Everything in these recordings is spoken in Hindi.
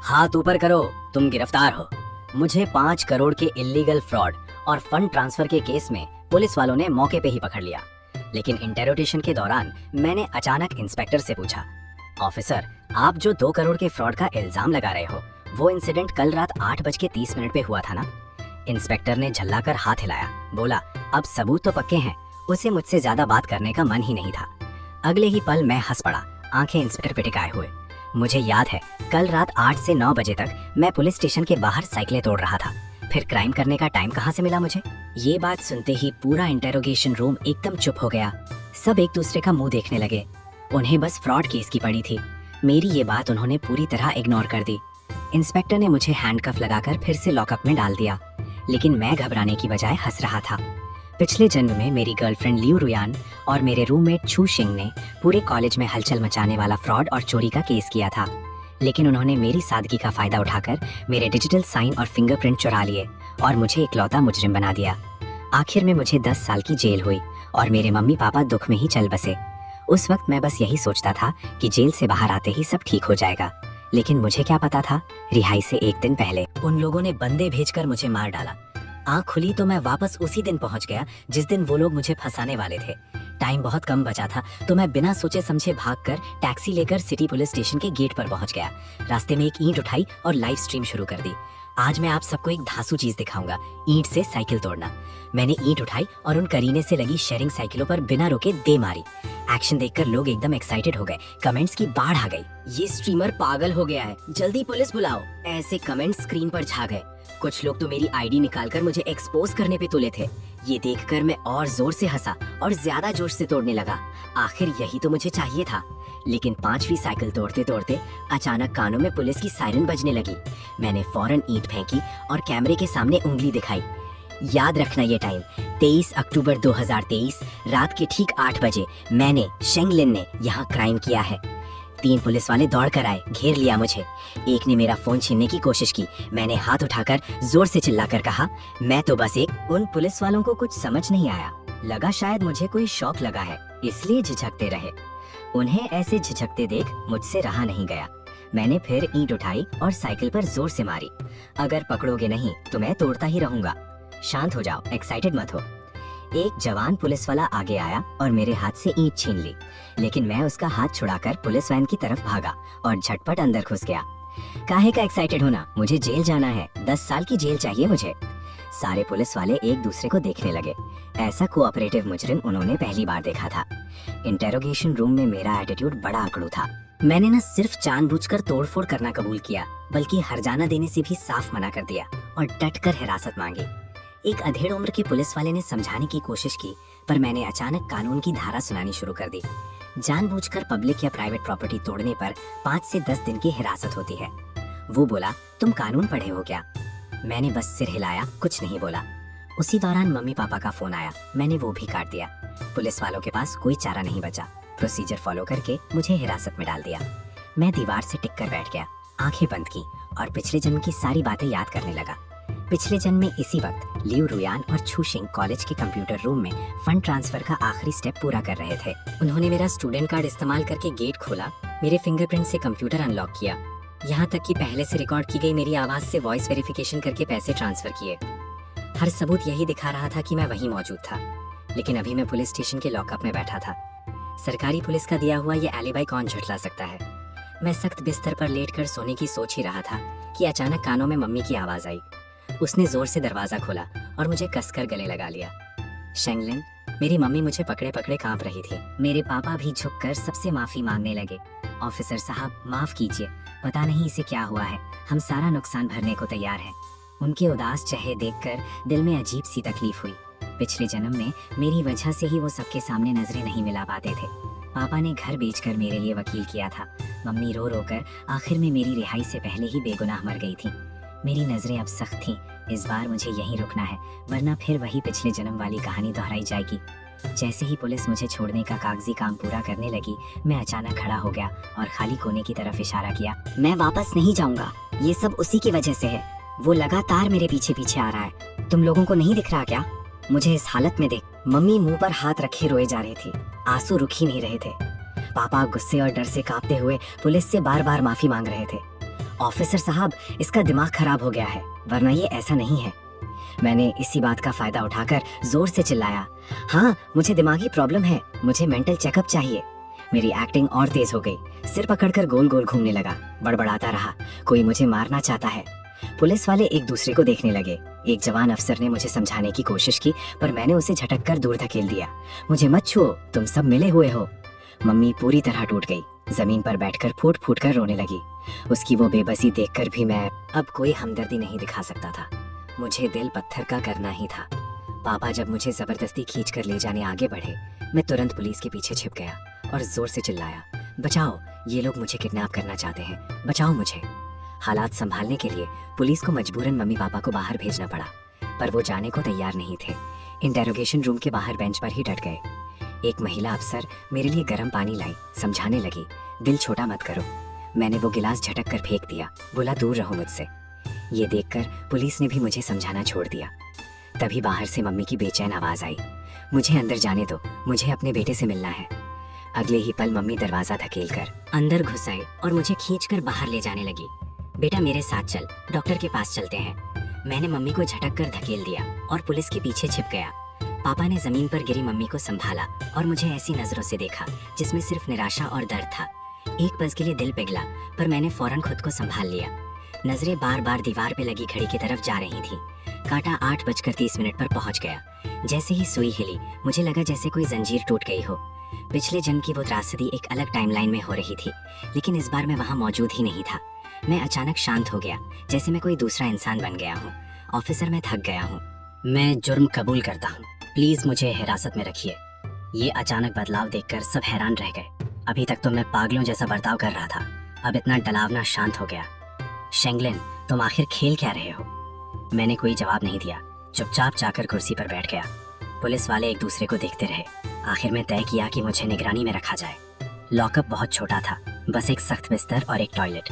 हाथ ऊपर करो, तुम गिरफ्तार हो। मुझे 5 करोड़ के इल्लीगल फ्रॉड और फंड ट्रांसफर के केस में पुलिस वालों ने मौके पे ही पकड़ लिया। लेकिन इंटेरोगेशन के दौरान मैंने अचानक इंस्पेक्टर से पूछा, ऑफिसर, आप जो 2 करोड़ के फ्रॉड का इल्जाम लगा रहे हो, वो इंसिडेंट कल रात 8:30 पे हुआ था ना? इंस्पेक्टर ने झल्लाकर हाथ हिलाया, बोला, अब सबूत तो पक्के हैं, उसे मुझसे ज्यादा बात करने का मन ही नहीं था। अगले ही पल मैं हंस पड़ा, आंखें इंस्पेक्टर पे टिकाए हुए। मुझे याद है, कल रात 8 से 9 बजे तक मैं पुलिस स्टेशन के बाहर साइकिलें तोड़ रहा था। फिर क्राइम करने का टाइम कहाँ से मिला मुझे? ये बात सुनते ही पूरा इंटेरोगेशन रूम एकदम चुप हो गया। सब एक दूसरे का मुंह देखने लगे। उन्हें बस फ्रॉड केस की पड़ी थी। मेरी ये बात उन्होंने पूरी तरह इग्नोर कर दी। इंस्पेक्टर ने मुझे हैंडकफ लगाकर फिर से लॉकअप में डाल दिया, लेकिन मैं घबराने की बजाय हंस रहा था। पिछले जन्म में मेरी गर्लफ्रेंड लियू रुयान और मेरे रूममेट छू शिंग ने पूरे कॉलेज में हलचल मचाने वाला फ्रॉड और चोरी का केस किया था, लेकिन उन्होंने मेरी सादगी का फायदा उठाकर मेरे डिजिटल साइन और फिंगरप्रिंट चुरा लिए और मुझे इकलौता मुजरिम बना दिया। आखिर में मुझे 10 साल की जेल हुई और मेरे मम्मी पापा दुख में ही चल बसे। उस वक्त मैं बस यही सोचता था कि जेल से बाहर आते ही सब ठीक हो जाएगा, लेकिन मुझे क्या पता था, रिहाई से 1 दिन पहले उन लोगों ने बंदे भेजकर मुझे मार डाला। आँख खुली तो मैं वापस उसी दिन पहुंच गया जिस दिन वो लोग मुझे फंसाने वाले थे। टाइम बहुत कम बचा था तो मैं बिना सोचे समझे भागकर टैक्सी लेकर सिटी पुलिस स्टेशन के गेट पर पहुंच गया। रास्ते में एक ईंट उठाई और लाइव स्ट्रीम शुरू कर दी। आज मैं आप सबको एक धांसू चीज दिखाऊंगा, ईंट से साइकिल तोड़ना। मैंने ईंट उठाई और उन करीने से लगी शेयरिंग साइकिलों पर बिना रुके दे मारी। एक्शन देखकर लोग एकदम एक्साइटेड हो गए, कमेंट्स की बाढ़ आ गई। ये स्ट्रीमर पागल हो गया है, जल्दी पुलिस बुलाओ, ऐसे कमेंट्स स्क्रीन पर छा गए। कुछ लोग तो मेरी आईडी निकालकर मुझे एक्सपोज करने पे तुले थे। ये देखकर मैं और जोर से हंसा और ज्यादा जोश से तोड़ने लगा। आखिर यही तो मुझे चाहिए था। लेकिन 5वीं साइकिल तोड़ते तोड़ते अचानक कानों में पुलिस की सायरन बजने लगी। मैंने फौरन ईंट फेंकी और कैमरे के सामने उंगली दिखाई। याद रखना ये टाइम, 23 अक्टूबर 2023 रात के ठीक 8 बजे मैंने, शेंगलिन ने यहाँ क्राइम किया है। 3 पुलिस वाले दौड़ कर आए, घेर लिया मुझे। एक ने मेरा फोन छीनने की कोशिश की। मैंने हाथ उठाकर जोर से चिल्लाकर कहा, मैं तो बस एक। उन पुलिस वालों को कुछ समझ नहीं आया, लगा शायद मुझे कोई शौक लगा है, इसलिए झिझकते रहे। उन्हें ऐसे झिझकते देख मुझसे रहा नहीं गया। मैंने फिर ईंट उठाई और साइकिल पर जोर से मारी। अगर पकड़ोगे नहीं तो मैं तोड़ता ही रहूंगा। शांत हो जाओ, एक्साइटेड मत हो। एक जवान पुलिस वाला आगे आया और मेरे हाथ से ईंट छीन ली, लेकिन मैं उसका हाथ छुड़ाकर पुलिस वैन की तरफ भागा और झटपट अंदर घुस गया। काहे का एक्साइटेड होना, मुझे जेल जाना है, 10 साल की जेल चाहिए मुझे। सारे पुलिस वाले एक दूसरे को देखने लगे। ऐसा कोऑपरेटिव मुजरिम उन्होंने पहली बार देखा था। इंटेरोगेशन रूम में मेरा एटीट्यूड बड़ा अकड़ू था। मैंने न सिर्फ जानबूझकर तोड़फोड़ करना कबूल किया, बल्कि हर्जाना देने से भी साफ मना कर दिया और डटकर हिरासत मांगी। एक अधेड़ उम्र के पुलिस वाले ने समझाने की कोशिश की, पर मैंने अचानक कानून की धारा सुनानी शुरू कर दी। जानबूझकर पब्लिक या प्राइवेट प्रॉपर्टी तोड़ने पर 5 से 10 दिन की हिरासत होती है। वो बोला, तुम कानून पढ़े हो क्या? मैंने बस सिर हिलाया, कुछ नहीं बोला। उसी दौरान मम्मी पापा का फोन आया, मैंने वो भी काट दिया। पुलिस वालों के पास कोई चारा नहीं बचा। प्रोसीजर फॉलो करके मुझे हिरासत में डाल दिया। मैं दीवार से टिक कर बैठ गया, आंखें बंद की और पिछले जन्म की सारी बातें याद करने लगा। पिछले जन्म में इसी वक्त लियू रुयान और छू शिंग कॉलेज के कंप्यूटर रूम में फंड ट्रांसफर का आखिरी स्टेप पूरा कर रहे थे। उन्होंने मेरा स्टूडेंट कार्ड इस्तेमाल करके गेट खोला, मेरे फिंगरप्रिंट से कंप्यूटर अनलॉक किया, यहाँ तक कि पहले से रिकॉर्ड की गई मेरी आवाज से वॉइस वेरिफिकेशन करके पैसे ट्रांसफर किए। हर सबूत यही दिखा रहा था कि मैं वहीं मौजूद था, लेकिन अभी मैं पुलिस स्टेशन के लॉकअप में बैठा था। सरकारी पुलिस का दिया हुआ ये एलिबाई कौन झुठला सकता है? मैं सख्त बिस्तर पर लेटकर सोने की सोच ही रहा था कि अचानक कानों में मम्मी की आवाज आई। उसने जोर से दरवाजा खोला और मुझे कसकर गले लगा लिया। शेंगलिन, मेरी मम्मी मुझे पकड़े पकड़े कांप रही थी। मेरे पापा भी झुककर सबसे माफी मांगने लगे। ऑफिसर साहब, माफ कीजिए, पता नहीं इसे क्या हुआ है, हम सारा नुकसान भरने को तैयार हैं। उनके उदास चेहरे देखकर दिल में अजीब सी तकलीफ हुई। पिछले जन्म में मेरी वजह से ही वो सबके सामने नजरें नहीं मिला पाते थे। पापा ने घर बेचकर मेरे लिए वकील किया था। मम्मी रो रो कर आखिर में मेरी रिहाई से पहले ही बेगुनाह मर गई थी। मेरी नजरें अब सख्त थीं। इस बार मुझे यहीं रुकना है, वरना फिर वही पिछले जन्म वाली कहानी दोहराई जाएगी। जैसे ही पुलिस मुझे छोड़ने का कागजी काम पूरा करने लगी, मैं अचानक खड़ा हो गया और खाली कोने की तरफ इशारा किया। मैं वापस नहीं जाऊंगा, ये सब उसी की वजह से है। वो लगातार मेरे पीछे पीछे आ रहा है। तुम लोगों को नहीं दिख रहा क्या? मुझे इस हालत में देख। मम्मी मुंह पर हाथ रखे रोए जा रही थी, आंसू रुक ही नहीं रहे थे। पापा गुस्से और डर से कांपते हुए पुलिस से बार बार माफी मांग रहे थे। ऑफिसर साहब, इसका दिमाग खराब हो गया है, वरना ये ऐसा नहीं है। मैंने इसी बात का फायदा उठाकर जोर से चिल्लाया, हाँ मुझे दिमागी प्रॉब्लम है, मुझे मेंटल चेकअप चाहिए। मेरी एक्टिंग और तेज हो गई, सिर पकड़कर गोल गोल घूमने लगा, बड़बड़ाता रहा, कोई मुझे मारना चाहता है। पुलिस वाले एक दूसरे को देखने लगे। एक जवान अफसर ने मुझे समझाने की कोशिश की, पर मैंने उसे झटक कर दूर धकेल दिया। मुझे मत छुओ, तुम सब मिले हुए हो। मम्मी पूरी तरह टूट गई, जमीन पर बैठकर फूट फूट कर रोने लगी। उसकी वो बेबसी देखकर भी मैं अब कोई हमदर्दी नहीं दिखा सकता था। मुझे दिल पत्थर का करना ही था। पापा जब मुझे जबरदस्ती खींच कर ले जाने आगे बढ़े, मैं तुरंत पुलिस के पीछे छिप गया और जोर से चिल्लाया, बचाओ, ये लोग मुझे किडनैप करना चाहते हैं, बचाओ मुझे। हालात संभालने के लिए पुलिस को मजबूरन मम्मी पापा को बाहर भेजना पड़ा, पर वो जाने को तैयार नहीं थे। इंटेरोगेशन रूम के बाहर बेंच पर ही डट गए। एक महिला अफसर मेरे लिए गर्म पानी लाई, समझाने लगी, दिल छोटा मत करो। मैंने वो गिलास झटक कर फेंक दिया, बोला दूर रहो मुझसे। ये देखकर पुलिस ने भी मुझे समझाना छोड़ दिया। तभी बाहर से मम्मी की बेचैन आवाज आई, मुझे अंदर जाने दो, मुझे अपने बेटे से मिलना है। अगले ही पल मम्मी दरवाजा धकेलकर अंदर घुस आई और मुझे खींचकर बाहर ले जाने लगी। बेटा मेरे साथ चल, डॉक्टर के पास चलते हैं। मैंने मम्मी को झटक कर धकेल दिया और पुलिस के पीछे छिप गया। पापा ने जमीन पर गिरी मम्मी को संभाला और मुझे ऐसी नजरों से देखा जिसमें सिर्फ निराशा और दर्द था। एक पल के लिए दिल पिघला, पर मैंने फौरन खुद को संभाल लिया। नजरें बार बार दीवार पे लगी घड़ी की तरफ जा रही थी। काटा 8:30 पर पहुंच गया। जैसे ही सुई हिली, मुझे लगा जैसे कोई जंजीर टूट गई हो। पिछले जन्म की वो त्रासदी एक अलग टाइमलाइन में हो रही थी, लेकिन इस बार मैं वहाँ मौजूद ही नहीं था। मैं अचानक शांत हो गया, जैसे मैं कोई दूसरा इंसान बन गया हूँ। ऑफिसर, मैं थक गया हूँ, मैं जुर्म कबूल करता हूँ, प्लीज मुझे हिरासत में रखिए। ये अचानक बदलाव देखकर सब हैरान रह गए। अभी तक तो मैं पागलों जैसा बर्ताव कर रहा था, अब इतना डलावना शांत हो गया। शेंगलिन, तुम आखिर खेल क्या रहे हो? मैंने कोई जवाब नहीं दिया, चुपचाप जाकर कुर्सी पर बैठ गया। पुलिस वाले एक दूसरे को देखते रहे। आखिर में तय किया कि मुझे निगरानी में रखा जाए। लॉकअप बहुत छोटा था, बस एक सख्त बिस्तर और एक टॉयलेट।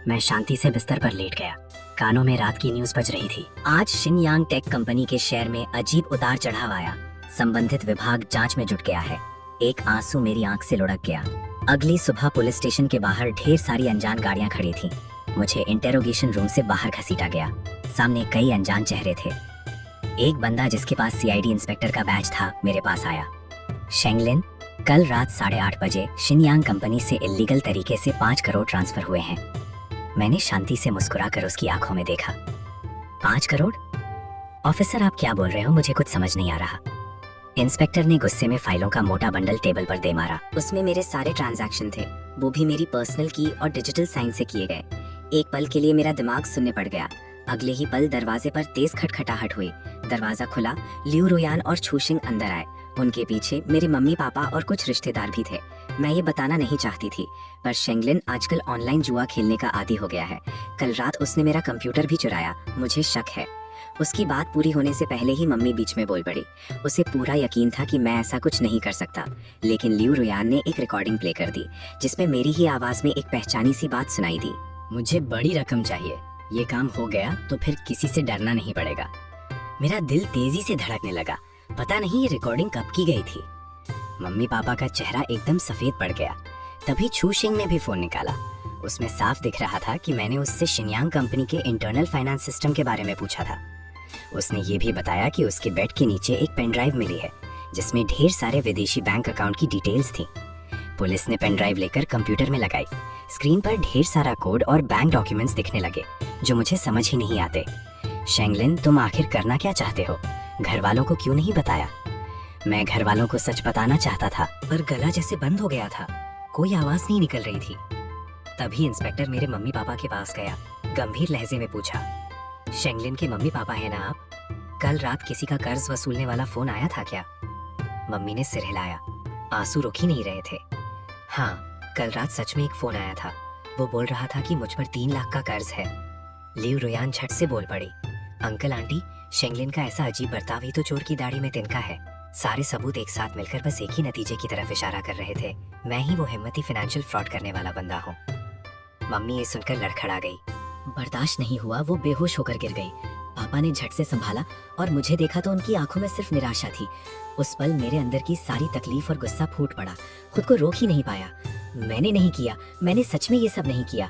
मैं शांति से बिस्तर पर लेट गया। कानों में रात की न्यूज बज रही थी। आज शिनयांग टेक कंपनी के शेयर में अजीब उतार चढ़ाव आया। संबंधित विभाग जांच में जुट गया है। एक आंसू मेरी आंख से लुढ़क गया। अगली सुबह पुलिस स्टेशन के बाहर ढेर सारी अनजान गाड़ियां खड़ी थीं। मुझे इंटेरोगेशन रूम से बाहर घसीटा गया। सामने कई अनजान चेहरे थे। एक बंदा जिसके पास सीआईडी इंस्पेक्टर का बैज था मेरे पास आया। शेंगलिन, कल रात 8:30 बजे शिनयांग कंपनी से इल्लीगल तरीके से 5 करोड़ ट्रांसफर हुए हैं। मैंने शांति से मुस्कुराकर उसकी आंखों में देखा। 5 करोड़? ऑफिसर, आप क्या बोल रहे हो? मुझे कुछ समझ नहीं आ रहा। इंस्पेक्टर ने गुस्से में फाइलों का मोटा बंडल टेबल पर दे मारा। उसमें मेरे सारे ट्रांजैक्शन थे, वो भी मेरी पर्सनल की और डिजिटल साइन से किए गए। एक पल के लिए मेरा दिमाग शून्य पड़ गया। अगले ही पल दरवाजे पर तेज खटखटाहट हुई। दरवाजा खुला, लियू रुयान और छूशिंग अंदर आए। उनके पीछे मेरे मम्मी पापा और कुछ रिश्तेदार भी थे। मैं ये बताना नहीं चाहती थी, पर शेंगलिन आजकल ऑनलाइन जुआ खेलने का आदी हो गया है। कल रात उसने मेरा कंप्यूटर भी चुराया, मुझे शक है। उसकी बात पूरी होने से पहले ही मम्मी बीच में बोल पड़ी। उसे पूरा यकीन था कि मैं ऐसा कुछ नहीं कर सकता, लेकिन लियू रुयान ने एक रिकॉर्डिंग प्ले कर दी जिसमें मेरी ही आवाज में एक पहचानी सी बात सुनाई दी। मुझे बड़ी रकम चाहिए, ये काम हो गया तो फिर किसी से डरना नहीं पड़ेगा। मेरा दिल तेजी से धड़कने लगा। पता नहीं ये रिकॉर्डिंग कब की गई थी। मम्मी पापा का चेहरा एकदम सफेद पड़ गया। तभी छूशिंग ने भी फोन निकाला। उसमें साफ दिख रहा था कि मैंने उससे शिनयांग कंपनी के इंटरनल फाइनेंस सिस्टम के बारे में पूछा था। उसने ये भी बताया कि उसके बेड के नीचे एक पेन ड्राइव मिली है जिसमें ढेर सारे विदेशी बैंक अकाउंट की डिटेल्स थी। पुलिस ने पेन ड्राइव लेकर कंप्यूटर में लगाई। स्क्रीन पर ढेर सारा कोड और बैंक डॉक्यूमेंट्स दिखने लगे जो मुझे समझ ही नहीं आते। शेंगलिन, तुम आखिर करना क्या चाहते हो? घर वालों को क्यों नहीं बताया? मैं घर वालों को सच बताना चाहता था, पर गला जैसे बंद हो गया था, कोई आवाज नहीं निकल रही थी। तभी इंस्पेक्टर मेरे मम्मी पापा के पास गया। गंभीर लहजे में पूछा, शेंगलिन के मम्मी पापा है ना आप? कल रात किसी का कर्ज वसूलने वाला फोन आया था क्या? मम्मी ने सिर हिलाया। आंसू रुक ही नहीं रहे थे। हाँ, कल रात सच में एक फोन आया था। वो बोल रहा था कि मुझ पर 3 लाख का कर्ज है। लियू रुयान झट से बोल पड़ी, अंकल आंटी, शेंगलिन का ऐसा अजीब बर्ताव ही तो चोर की दाढ़ी में तिनका है। सारे सबूत एक साथ मिलकर बस एक ही नतीजे की तरफ इशारा कर रहे थे। मैं ही वो हिम्मती फाइनेंशियल फ्रॉड करने वाला बंदा हूँ। मम्मी ये सुनकर लड़खड़ा गई। बर्दाश्त नहीं हुआ, वो बेहोश होकर गिर गई। पापा ने झट से संभाला और मुझे देखा तो उनकी आंखों में सिर्फ निराशा थी। उस पल मेरे अंदर की सारी तकलीफ और गुस्सा फूट पड़ा। खुद को रोक ही नहीं पाया। मैंने नहीं किया, मैंने सच में ये सब नहीं किया।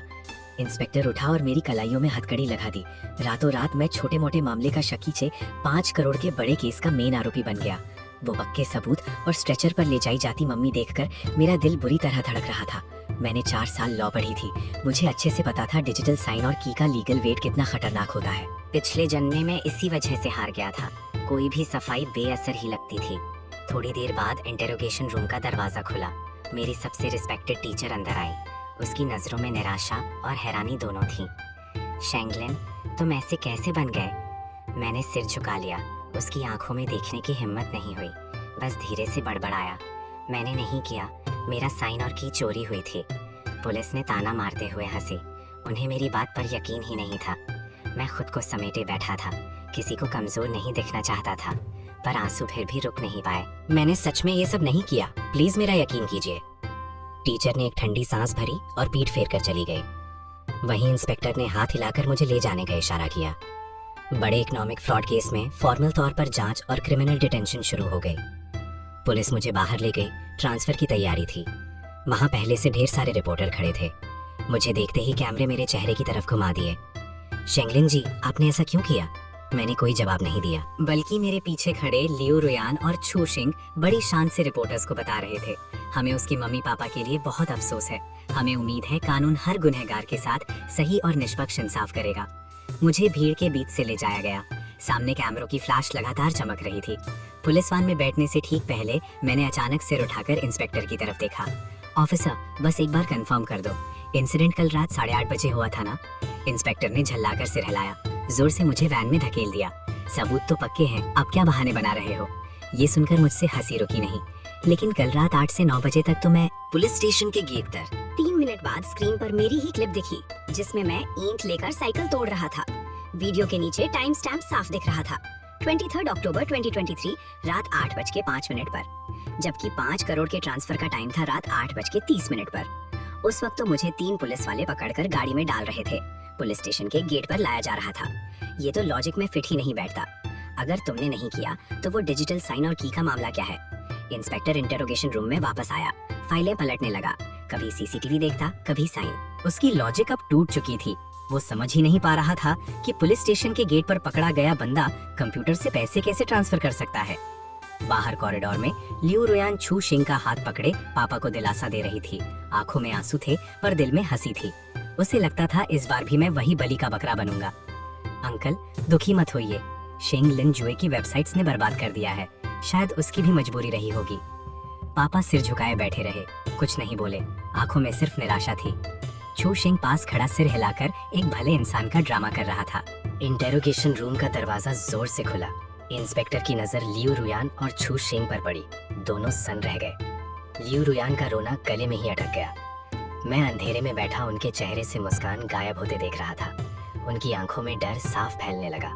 इंस्पेक्टर उठा और मेरी कलाइयों में हथकड़ी लगा दी। रातों रात मैं छोटे मोटे मामले का शकी से 5 करोड़ के बड़े केस का मेन आरोपी बन गया। वो पक्के सबूत और स्ट्रेचर पर ले जाई जाती मम्मी देखकर मेरा दिल बुरी तरह धड़क रहा था। मैंने 4 साल लॉ पढ़ी थी, मुझे अच्छे से पता था डिजिटल साइन और की का लीगल वेट कितना खतरनाक होता है। पिछले जन्म में इसी वजह से हार गया था, कोई भी सफाई बेअसर ही लगती थी। थोड़ी देर बाद इंटेरोगेशन रूम का दरवाजा खुला। मेरी सबसे रिस्पेक्टेड टीचर अंदर आई। उसकी नजरों में निराशा और हैरानी दोनों थी। शेंगलिन, तुम ऐसे कैसे बन गए? मैंने सिर झुका लिया। उसकी आंखों में देखने की हिम्मत नहीं हुई, बस धीरे से बड़बड़ाया, मैंने नहीं किया, मेरा साइन और की चोरी हुई थी। पुलिस ने ताना मारते हुए हंसी। उन्हें मेरी बात पर यकीन ही नहीं था। मैं खुद को समेटे बैठा था, किसी को कमजोर नहीं दिखना चाहता था, पर आंसू फिर भी रुक नहीं पाए। मैंने सच में ये सब नहीं किया, प्लीज मेरा यकीन कीजिए। टीचर ने एक ठंडी सांस भरी और पीठ फेर कर चली गई। वहीं इंस्पेक्टर ने हाथ हिलाकर मुझे ले जाने का इशारा किया। बड़े इकोनॉमिक फ्रॉड केस में फॉर्मल तौर पर जांच और क्रिमिनल डिटेंशन शुरू हो गई। पुलिस मुझे बाहर ले गई। ट्रांसफर की तैयारी थी। वहां पहले से ढेर सारे रिपोर्टर खड़े थे। मुझे देखते ही कैमरे मेरे चेहरे की तरफ घुमा दिए। शेंगलिन जी, आपने ऐसा क्यों किया? मैंने कोई जवाब नहीं दिया, बल्कि मेरे पीछे खड़े लियो रुयान और छू शिंग बड़ी शान से रिपोर्टर्स को बता रहे थे, हमें उसके मम्मी पापा के लिए बहुत अफसोस है। हमें उम्मीद है कानून हर गुनहगार के साथ सही और निष्पक्ष इंसाफ करेगा। मुझे भीड़ के बीच से ले जाया गया। सामने कैमरों की फ्लैश लगातार चमक रही थी। पुलिस वान में बैठने से ठीक पहले मैंने अचानक सिर उठाकर इंस्पेक्टर की तरफ देखा। ऑफिसर, बस एक बार कंफर्म कर दो, इंसिडेंट कल रात 8:30 बजे हुआ था ना? इंस्पेक्टर ने झल्लाकर सिर हिलाया, जोर से मुझे वैन में धकेल दिया। सबूत तो पक्के हैं, अब क्या बहाने बना रहे हो? ये सुनकर मुझसे हंसी रुकी नहीं, लेकिन कल रात 8 से 9 बजे तक तो मैं पुलिस स्टेशन के गेट पर। 3 मिनट बाद स्क्रीन पर मेरी ही क्लिप दिखी, जिसमें मैं ईंट लेकर साइकिल तोड़ रहा था। वीडियो के नीचे टाइम स्टैम्प साफ दिख रहा था, 23 अक्टूबर 2023 रात 8:05 पर, जबकि 5 करोड़ के ट्रांसफर का टाइम था रात 8:30 पर। उस वक्त तो मुझे 3 पुलिस वाले पकड़कर गाड़ी में डाल रहे थे, पुलिस स्टेशन के गेट पर लाया जा रहा था। ये तो लॉजिक में फिट ही नहीं बैठता। अगर तुमने नहीं किया तो वो डिजिटल साइन और की का मामला क्या है? इंस्पेक्टर इंटरोगेशन रूम में वापस आया, फाइलें पलटने लगा, कभी सीसीटीवी देखता, कभी साइन। उसकी लॉजिक अब टूट चुकी थी। वो समझ ही नहीं पा रहा था कि पुलिस स्टेशन के गेट पर पकड़ा गया बंदा कंप्यूटर से पैसे कैसे ट्रांसफर कर सकता है। बाहर कॉरिडोर में लियो रुयान छू शिंग का हाथ पकड़े पापा को दिलासा दे रही थी। आंखों में आंसू थे पर दिल में हंसी थी। उसे लगता था इस बार भी मैं वही बलि का बकरा बनूंगा। अंकल, दुखी मत होइए, शेंगलिन जुए की वेबसाइट्स ने बर्बाद कर दिया है, शायद उसकी भी मजबूरी रही होगी। पापा सिर झुकाए बैठे रहे, कुछ नहीं बोले, आंखों में सिर्फ निराशा थी। छू शिंग पास खड़ा सिर हिलाकर एक भले इंसान का ड्रामा कर रहा था। इंटेरोगेशन रूम का दरवाजा जोर से खुला। इंस्पेक्टर की नजर लियो रुयान और छू शिंग पर पड़ी। दोनों सन्न रह गए। लियो रुयान का रोना गले में ही अटक गया। मैं अंधेरे में बैठा उनके चेहरे से मुस्कान गायब होते देख रहा था। उनकी आंखों में डर साफ फैलने लगा।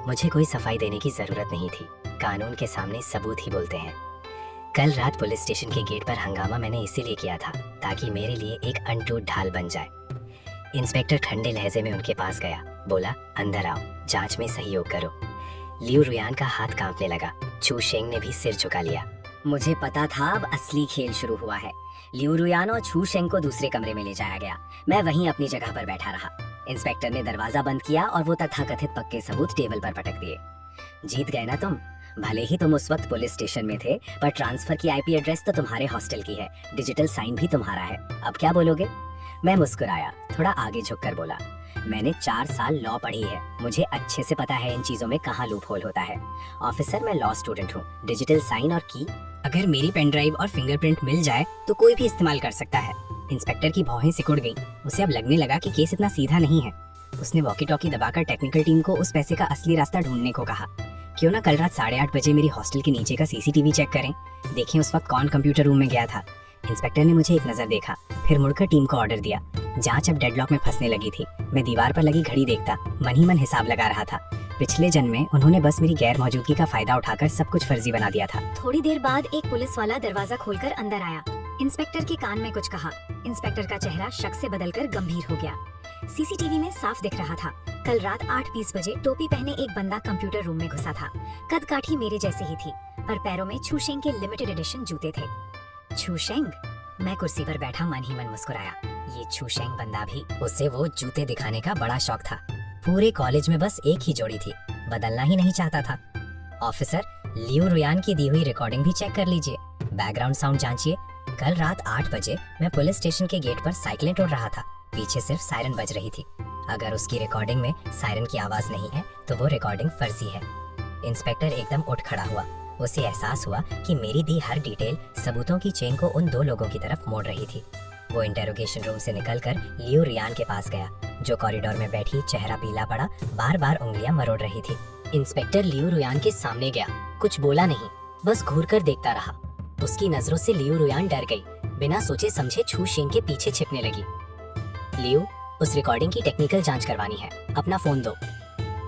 मुझे कोई सफाई देने की जरूरत नहीं थी, कानून के सामने सबूत ही बोलते हैं। कल रात पुलिस स्टेशन के गेट पर हंगामा मैंने इसीलिए किया था ताकि मेरे लिए एक अनटूट ढाल बन जाए। इंस्पेक्टर ठंडे लहजे में उनके पास गया, बोला, अंदर आओ, जांच में सहयोग करो। लियो रुयान का हाथ कांपने लगा। छू शिंग ने भी सिर झुका लिया। मुझे पता था अब असली खेल शुरू हुआ है। लियो रुयान और छू शिंग को दूसरे कमरे में ले जाया गया। मैं वहीं अपनी जगह पर बैठा रहा। इंस्पेक्टर ने दरवाजा बंद किया और वो तथाकथित पक्के सबूत टेबल पर पटक दिए। जीत गए ना तुम? भले ही तुम उस वक्त पुलिस स्टेशन में थे, पर ट्रांसफर की आईपी एड्रेस तो तुम्हारे हॉस्टल की है, डिजिटल साइन भी तुम्हारा है। अब क्या बोलोगे? मैं मुस्कुराया, थोड़ा आगे झुककर बोला, मैंने 4 साल लॉ पढ़ी है, मुझे अच्छे से पता है इन चीजों में कहाँ लूप होल होता है। ऑफिसर, मैं लॉ स्टूडेंट हूँ। डिजिटल साइन और की अगर मेरी पेन ड्राइव और फिंगरप्रिंट मिल जाए तो कोई भी इस्तेमाल कर सकता है। इंस्पेक्टर की भौहें सिकुड़ गई। उसे अब लगने लगा कि केस इतना सीधा नहीं है। उसने वॉकी टॉकी दबाकर टेक्निकल टीम को उस पैसे का असली रास्ता ढूंढने को कहा। क्यों ना कल रात 8:30 बजे मेरी हॉस्टल के नीचे का सीसीटीवी चेक करें, देखें उस वक्त कौन कंप्यूटर रूम में गया था। इंस्पेक्टर ने मुझे एक नजर देखा, फिर मुड़कर टीम को ऑर्डर दिया। जांच अब डेडलॉक में फंसने लगी थी। मैं दीवार पर लगी घड़ी देखता, मन ही मन हिसाब लगा रहा था। पिछले जन्म में उन्होंने बस मेरी गैर मौजूदगी का फायदा उठाकर सब कुछ फर्जी बना दिया था। थोड़ी देर बाद एक पुलिस वाला दरवाजा खोलकर अंदर आया। इंस्पेक्टर के कान में कुछ कहा। इंस्पेक्टर का चेहरा शक से बदलकर गंभीर हो गया। सीसीटीवी में साफ दिख रहा था, कल रात 8:20 बजे टोपी पहने एक बंदा कंप्यूटर रूम में घुसा था। कद काठी मेरे जैसे ही थी, पर पैरों में छू शिंग के लिमिटेड एडिशन जूते थे। छू शिंग? मैं कुर्सी पर बैठा मन ही मन मुस्कुराया। ये छूशेंग बंदा भी, उसे वो जूते दिखाने का बड़ा शौक था। पूरे कॉलेज में बस एक ही जोड़ी थी, बदलना ही नहीं चाहता था। ऑफिसर, लियो रुयान की दी हुई रिकॉर्डिंग भी चेक कर लीजिए, बैकग्राउंड साउंड जांचिए। कल रात 8 बजे मैं पुलिस स्टेशन के गेट पर साइकिलें तोड़ रहा था, पीछे सिर्फ सायरन बज रही थी। अगर उसकी रिकॉर्डिंग में सायरन की आवाज नहीं है तो वो रिकॉर्डिंग फर्जी है। इंस्पेक्टर एकदम उठ खड़ा हुआ। उसे एहसास हुआ कि मेरी दी हर डिटेल सबूतों की चेन को उन दो लोगों की तरफ मोड़ रही थी। वो इंटेरोगेशन रूम से निकलकर लियो रियान के पास गया, जो कॉरिडोर में बैठी चेहरा पीला पड़ा, बार बार उंगलियां मरोड़ रही थी। इंस्पेक्टर लियो रुयान के सामने गया, कुछ बोला नहीं, बस घूर कर देखता रहा। उसकी नजरों से लियो रुयान डर गई, बिना सोचे समझे छू शेंग के पीछे छिपने लगी। लियो, उस रिकॉर्डिंग की टेक्निकल जांच करवानी है, अपना फोन दो।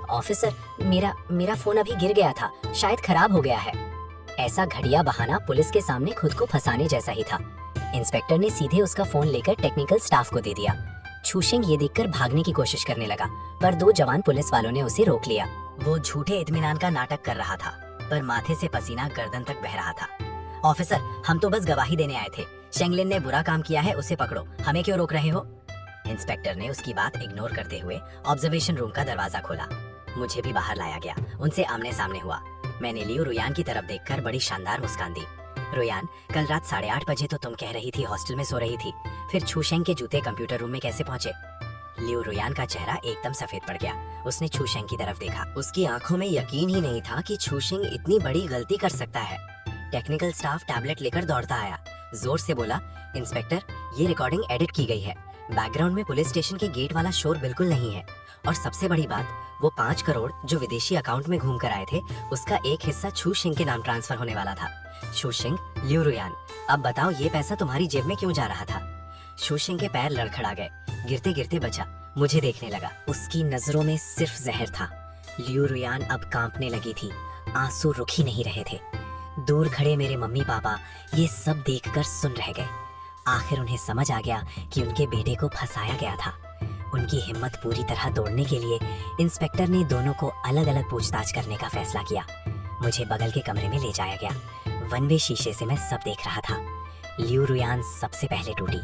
ऑफिसर, मेरा फोन अभी गिर गया था, शायद खराब हो गया है। ऐसा घटिया बहाना पुलिस के सामने खुद को फंसाने जैसा ही था। इंस्पेक्टर ने सीधे उसका फोन लेकर टेक्निकल स्टाफ को दे दिया। छूशेंग ये देखकर भागने की कोशिश करने लगा, पर 2 जवान पुलिस वालों ने उसे रोक लिया। वो झूठे इत्मीनान का नाटक कर रहा था, पर माथे से पसीना गर्दन तक बह रहा था। ऑफिसर, हम तो बस गवाही देने आए थे। शेंगलिन ने बुरा काम किया है, उसे पकड़ो, हमें क्यों रोक रहे हो? इंस्पेक्टर ने उसकी बात इग्नोर करते हुए ऑब्जर्वेशन रूम का दरवाजा खोला। मुझे भी बाहर लाया गया, उनसे आमने सामने हुआ। मैंने लियो रुयान की तरफ देखकर बड़ी शानदार मुस्कान दी। रुयान, कल रात 8:30 बजे तो तुम कह रही थी हॉस्टल में सो रही थी, फिर छूशेंग के जूते कंप्यूटर रूम में कैसे पहुंचे? लियो रुयान का चेहरा एकदम सफेद पड़ गया। उसने छूशेंग की तरफ देखा। उसकी आंखों में यकीन ही नहीं था कि छूशेंग इतनी बड़ी गलती कर सकता है। टेक्निकल स्टाफ टैबलेट लेकर दौड़ता आया, जोर से बोला, इंस्पेक्टर, ये रिकॉर्डिंग एडिट की गई है। बैकग्राउंड में पुलिस स्टेशन के गेट वाला शोर बिल्कुल नहीं है, और सबसे बड़ी बात, वो 5 करोड़ जो विदेशी अकाउंट में घूम कर आए थे, उसका एक हिस्सा छूशेंग के नाम ट्रांसफर होने वाला था। छूशेंग, लियो रुयान, अब बताओ ये पैसा तुम्हारी जेब में क्यों जा रहा था? छूशेंग के पैर लड़खड़ा गए, गिरते गिरते बचा, मुझे देखने लगा। उसकी नजरों में सिर्फ जहर था। लियो रुयान अब कांपने लगी थी, आंसू रुक ही नहीं रहे थे। दूर खड़े मेरे मम्मी पापा ये सब देखकर सुन रह गए। आखिर उन्हें समझ आ गया कि उनके बेटे को फंसाया गया था। उनकी हिम्मत पूरी तरह तोड़ने के लिए इंस्पेक्टर ने दोनों को अलग अलग पूछताछ करने का फैसला किया। मुझे बगल के कमरे में ले जाया गया। वन वे शीशे से मैं सब देख रहा था। लियो रुयान सबसे पहले टूटी।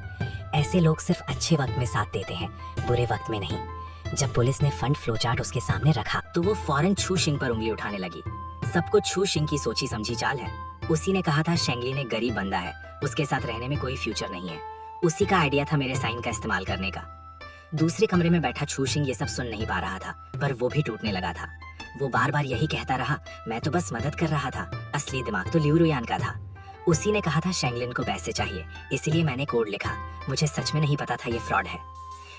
ऐसे लोग सिर्फ अच्छे वक्त में साथ देते हैं, बुरे वक्त में नहीं। जब पुलिस ने फंड फ्लो चार्ट उसके सामने रखा तो वो फौरन छूशिंग पर उंगली उठाने लगी। सब कुछ छूशिंग की सोची समझी चाल है। उसी ने कहा था शेंगली एक गरीब बंदा है, उसके साथ रहने में कोई फ्यूचर नहीं है। उसी का आइडिया था मेरे साइन का इस्तेमाल करने का। दूसरे कमरे में बैठा छूशिंग ये सब सुन नहीं पा रहा था, पर वो भी टूटने लगा था। वो बार बार यही कहता रहा, मैं तो बस मदद कर रहा था, असली दिमाग तो लियो रुयान का था। उसी ने कहा था शेंगलिन को पैसे चाहिए, इसलिए मैंने कोड लिखा। मुझे सच में नहीं पता था ये फ्रॉड है।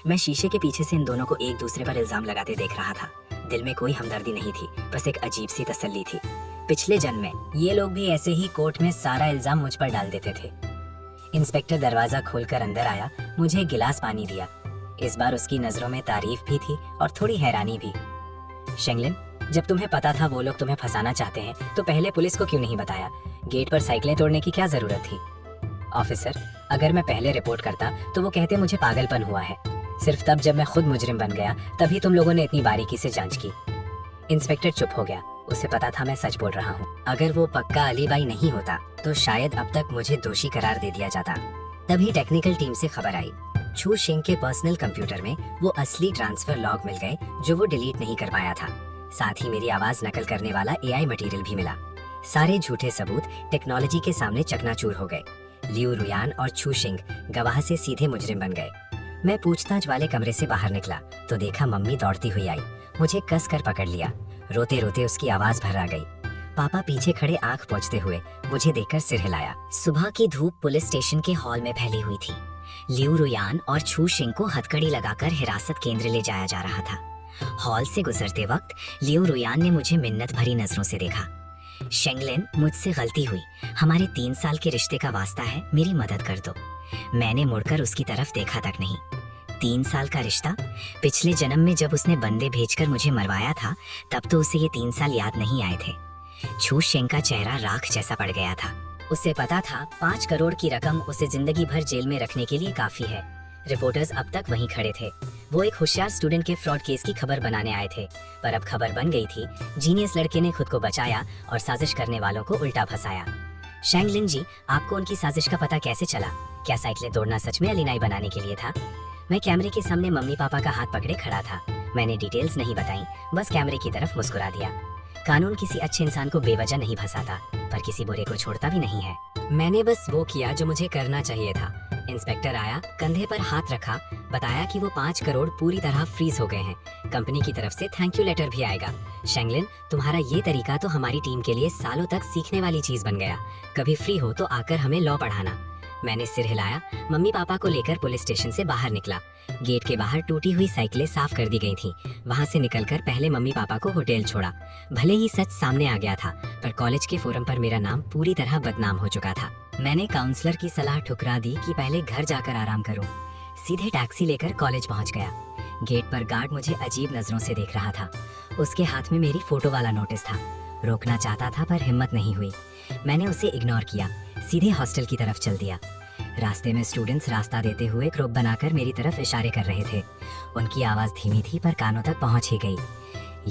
मैं शीशे के पीछे से इन दोनों को एक दूसरे पर इल्जाम लगाते देख रहा था। दिल में कोई हमदर्दी नहीं थी, बस एक अजीब सी तसल्ली थी। पिछले जन्म में ये लोग भी ऐसे ही कोर्ट में सारा इल्जाम मुझ पर डाल देते थे। इंस्पेक्टर दरवाजा खोलकर अंदर आया, मुझे एक गिलास पानी दिया। इस बार उसकी नजरों में तारीफ भी थी और थोड़ी हैरानी भी। शेंगलिन, जब तुम्हें पता था वो लोग तुम्हें फंसाना चाहते हैं, तो पहले पुलिस को क्यों नहीं बताया? गेट पर साइकिलें तोड़ने की क्या जरूरत थी? ऑफिसर, अगर मैं पहले रिपोर्ट करता तो वो कहते मुझे पागलपन हुआ है। सिर्फ तब जब मैं खुद मुजरिम बन गया, तभी तुम लोगों ने इतनी बारीकी से जांच की। इंस्पेक्टर चुप हो गया, उसे पता था मैं सच बोल रहा हूँ। अगर वो पक्का अलीबाई नहीं होता तो शायद अब तक मुझे दोषी करार दे दिया जाता। तभी टेक्निकल टीम से खबर आई, छू शेंग के पर्सनल कंप्यूटर में वो असली ट्रांसफर लॉग मिल गए जो वो डिलीट नहीं कर पाया था। साथ ही मेरी आवाज नकल करने वाला एआई मटेरियल भी मिला। सारे झूठे सबूत टेक्नोलॉजी के सामने चकनाचूर हो गए। लियो रुयान और छू शेंग गवाह से सीधे मुजरिम बन गए। मैं पूछताछ वाले कमरे से बाहर निकला तो देखा मम्मी दौड़ती हुई आई, मुझे कस कर पकड़ लिया। रोते रोते उसकी आवाज भर आ गई। पापा पीछे खड़े आंख पोंछते हुए मुझे देखकर सिर हिलाया। सुबह की धूप पुलिस स्टेशन के हॉल में फैली हुई थी। लियो रुयान और छू शेंग को हथकड़ी लगाकर हिरासत केंद्र ले जाया जा रहा था। हॉल से गुजरते वक्त लियो रुयान ने मुझे मिन्नत भरी नजरों से देखा। शेंगलिन, मुझसे गलती हुई, हमारे 3 साल के रिश्ते का वास्ता है, मेरी मदद कर दो। मैंने मुड़कर उसकी तरफ देखा तक नहीं। 3 साल का रिश्ता? पिछले जन्म में जब उसने बंदे भेजकर मुझे मरवाया था, तब तो उसे ये 3 साल याद नहीं आए थे। छू शेंग का चेहरा राख जैसा पड़ गया था। उसे पता था 5 करोड़ की रकम उसे जिंदगी भर जेल में रखने के लिए काफी है। रिपोर्टर्स अब तक वहीं खड़े थे। वो एक होशियार स्टूडेंट के फ्रॉड केस की खबर बनाने आए थे, पर अब खबर बन गई थी। जीनियस लड़के ने खुद को बचाया और साजिश करने वालों को उल्टा फंसाया। शेंगलिन जी, आपको उनकी साजिश का पता कैसे चला? क्या साइकिलें तोड़ना सच में अलीनाई बनाने के लिए था? मैं कैमरे के सामने मम्मी पापा का हाथ पकड़े खड़ा था। मैंने डिटेल्स नहीं बताई, बस कैमरे की तरफ मुस्कुरा दिया। कानून किसी अच्छे इंसान को बेवजह नहीं फंसाता, पर किसी बुरे को छोड़ता भी नहीं है। मैंने बस वो किया जो मुझे करना चाहिए था। इंस्पेक्टर आया, कंधे पर हाथ रखा, बताया कि वो 5 करोड़ पूरी तरह फ्रीज हो गए हैं। कंपनी की तरफ से थैंक यू लेटर भी आएगा। शेंगलिन, तुम्हारा ये तरीका तो हमारी टीम के लिए सालों तक सीखने वाली चीज बन गया। कभी फ्री हो तो आकर हमें लॉ पढ़ाना। मैंने सिर हिलाया, मम्मी पापा को लेकर पुलिस स्टेशन से बाहर निकला। गेट के बाहर टूटी हुई साइकिलें साफ कर दी गई थीं। वहां से निकलकर पहले मम्मी पापा को होटल छोड़ा। भले ही सच सामने आ गया था, पर कॉलेज के फोरम पर मेरा नाम पूरी तरह बदनाम हो चुका था। मैंने काउंसलर की सलाह ठुकरा दी कि पहले घर जाकर आराम करूं। सीधे टैक्सी लेकर कॉलेज पहुंच गया। गेट पर गार्ड मुझे अजीब नजरों से देख रहा था। उसके हाथ में मेरी फोटो वाला नोटिस था। रोकना चाहता था पर हिम्मत नहीं हुई। मैंने उसे इग्नोर किया, सीधे हॉस्टल की तरफ चल दिया। रास्ते में स्टूडेंट्स रास्ता देते हुए ग्रुप बनाकर मेरी तरफ इशारे कर रहे थे। उनकी आवाज धीमी थी पर कानों तक पहुंच ही गई।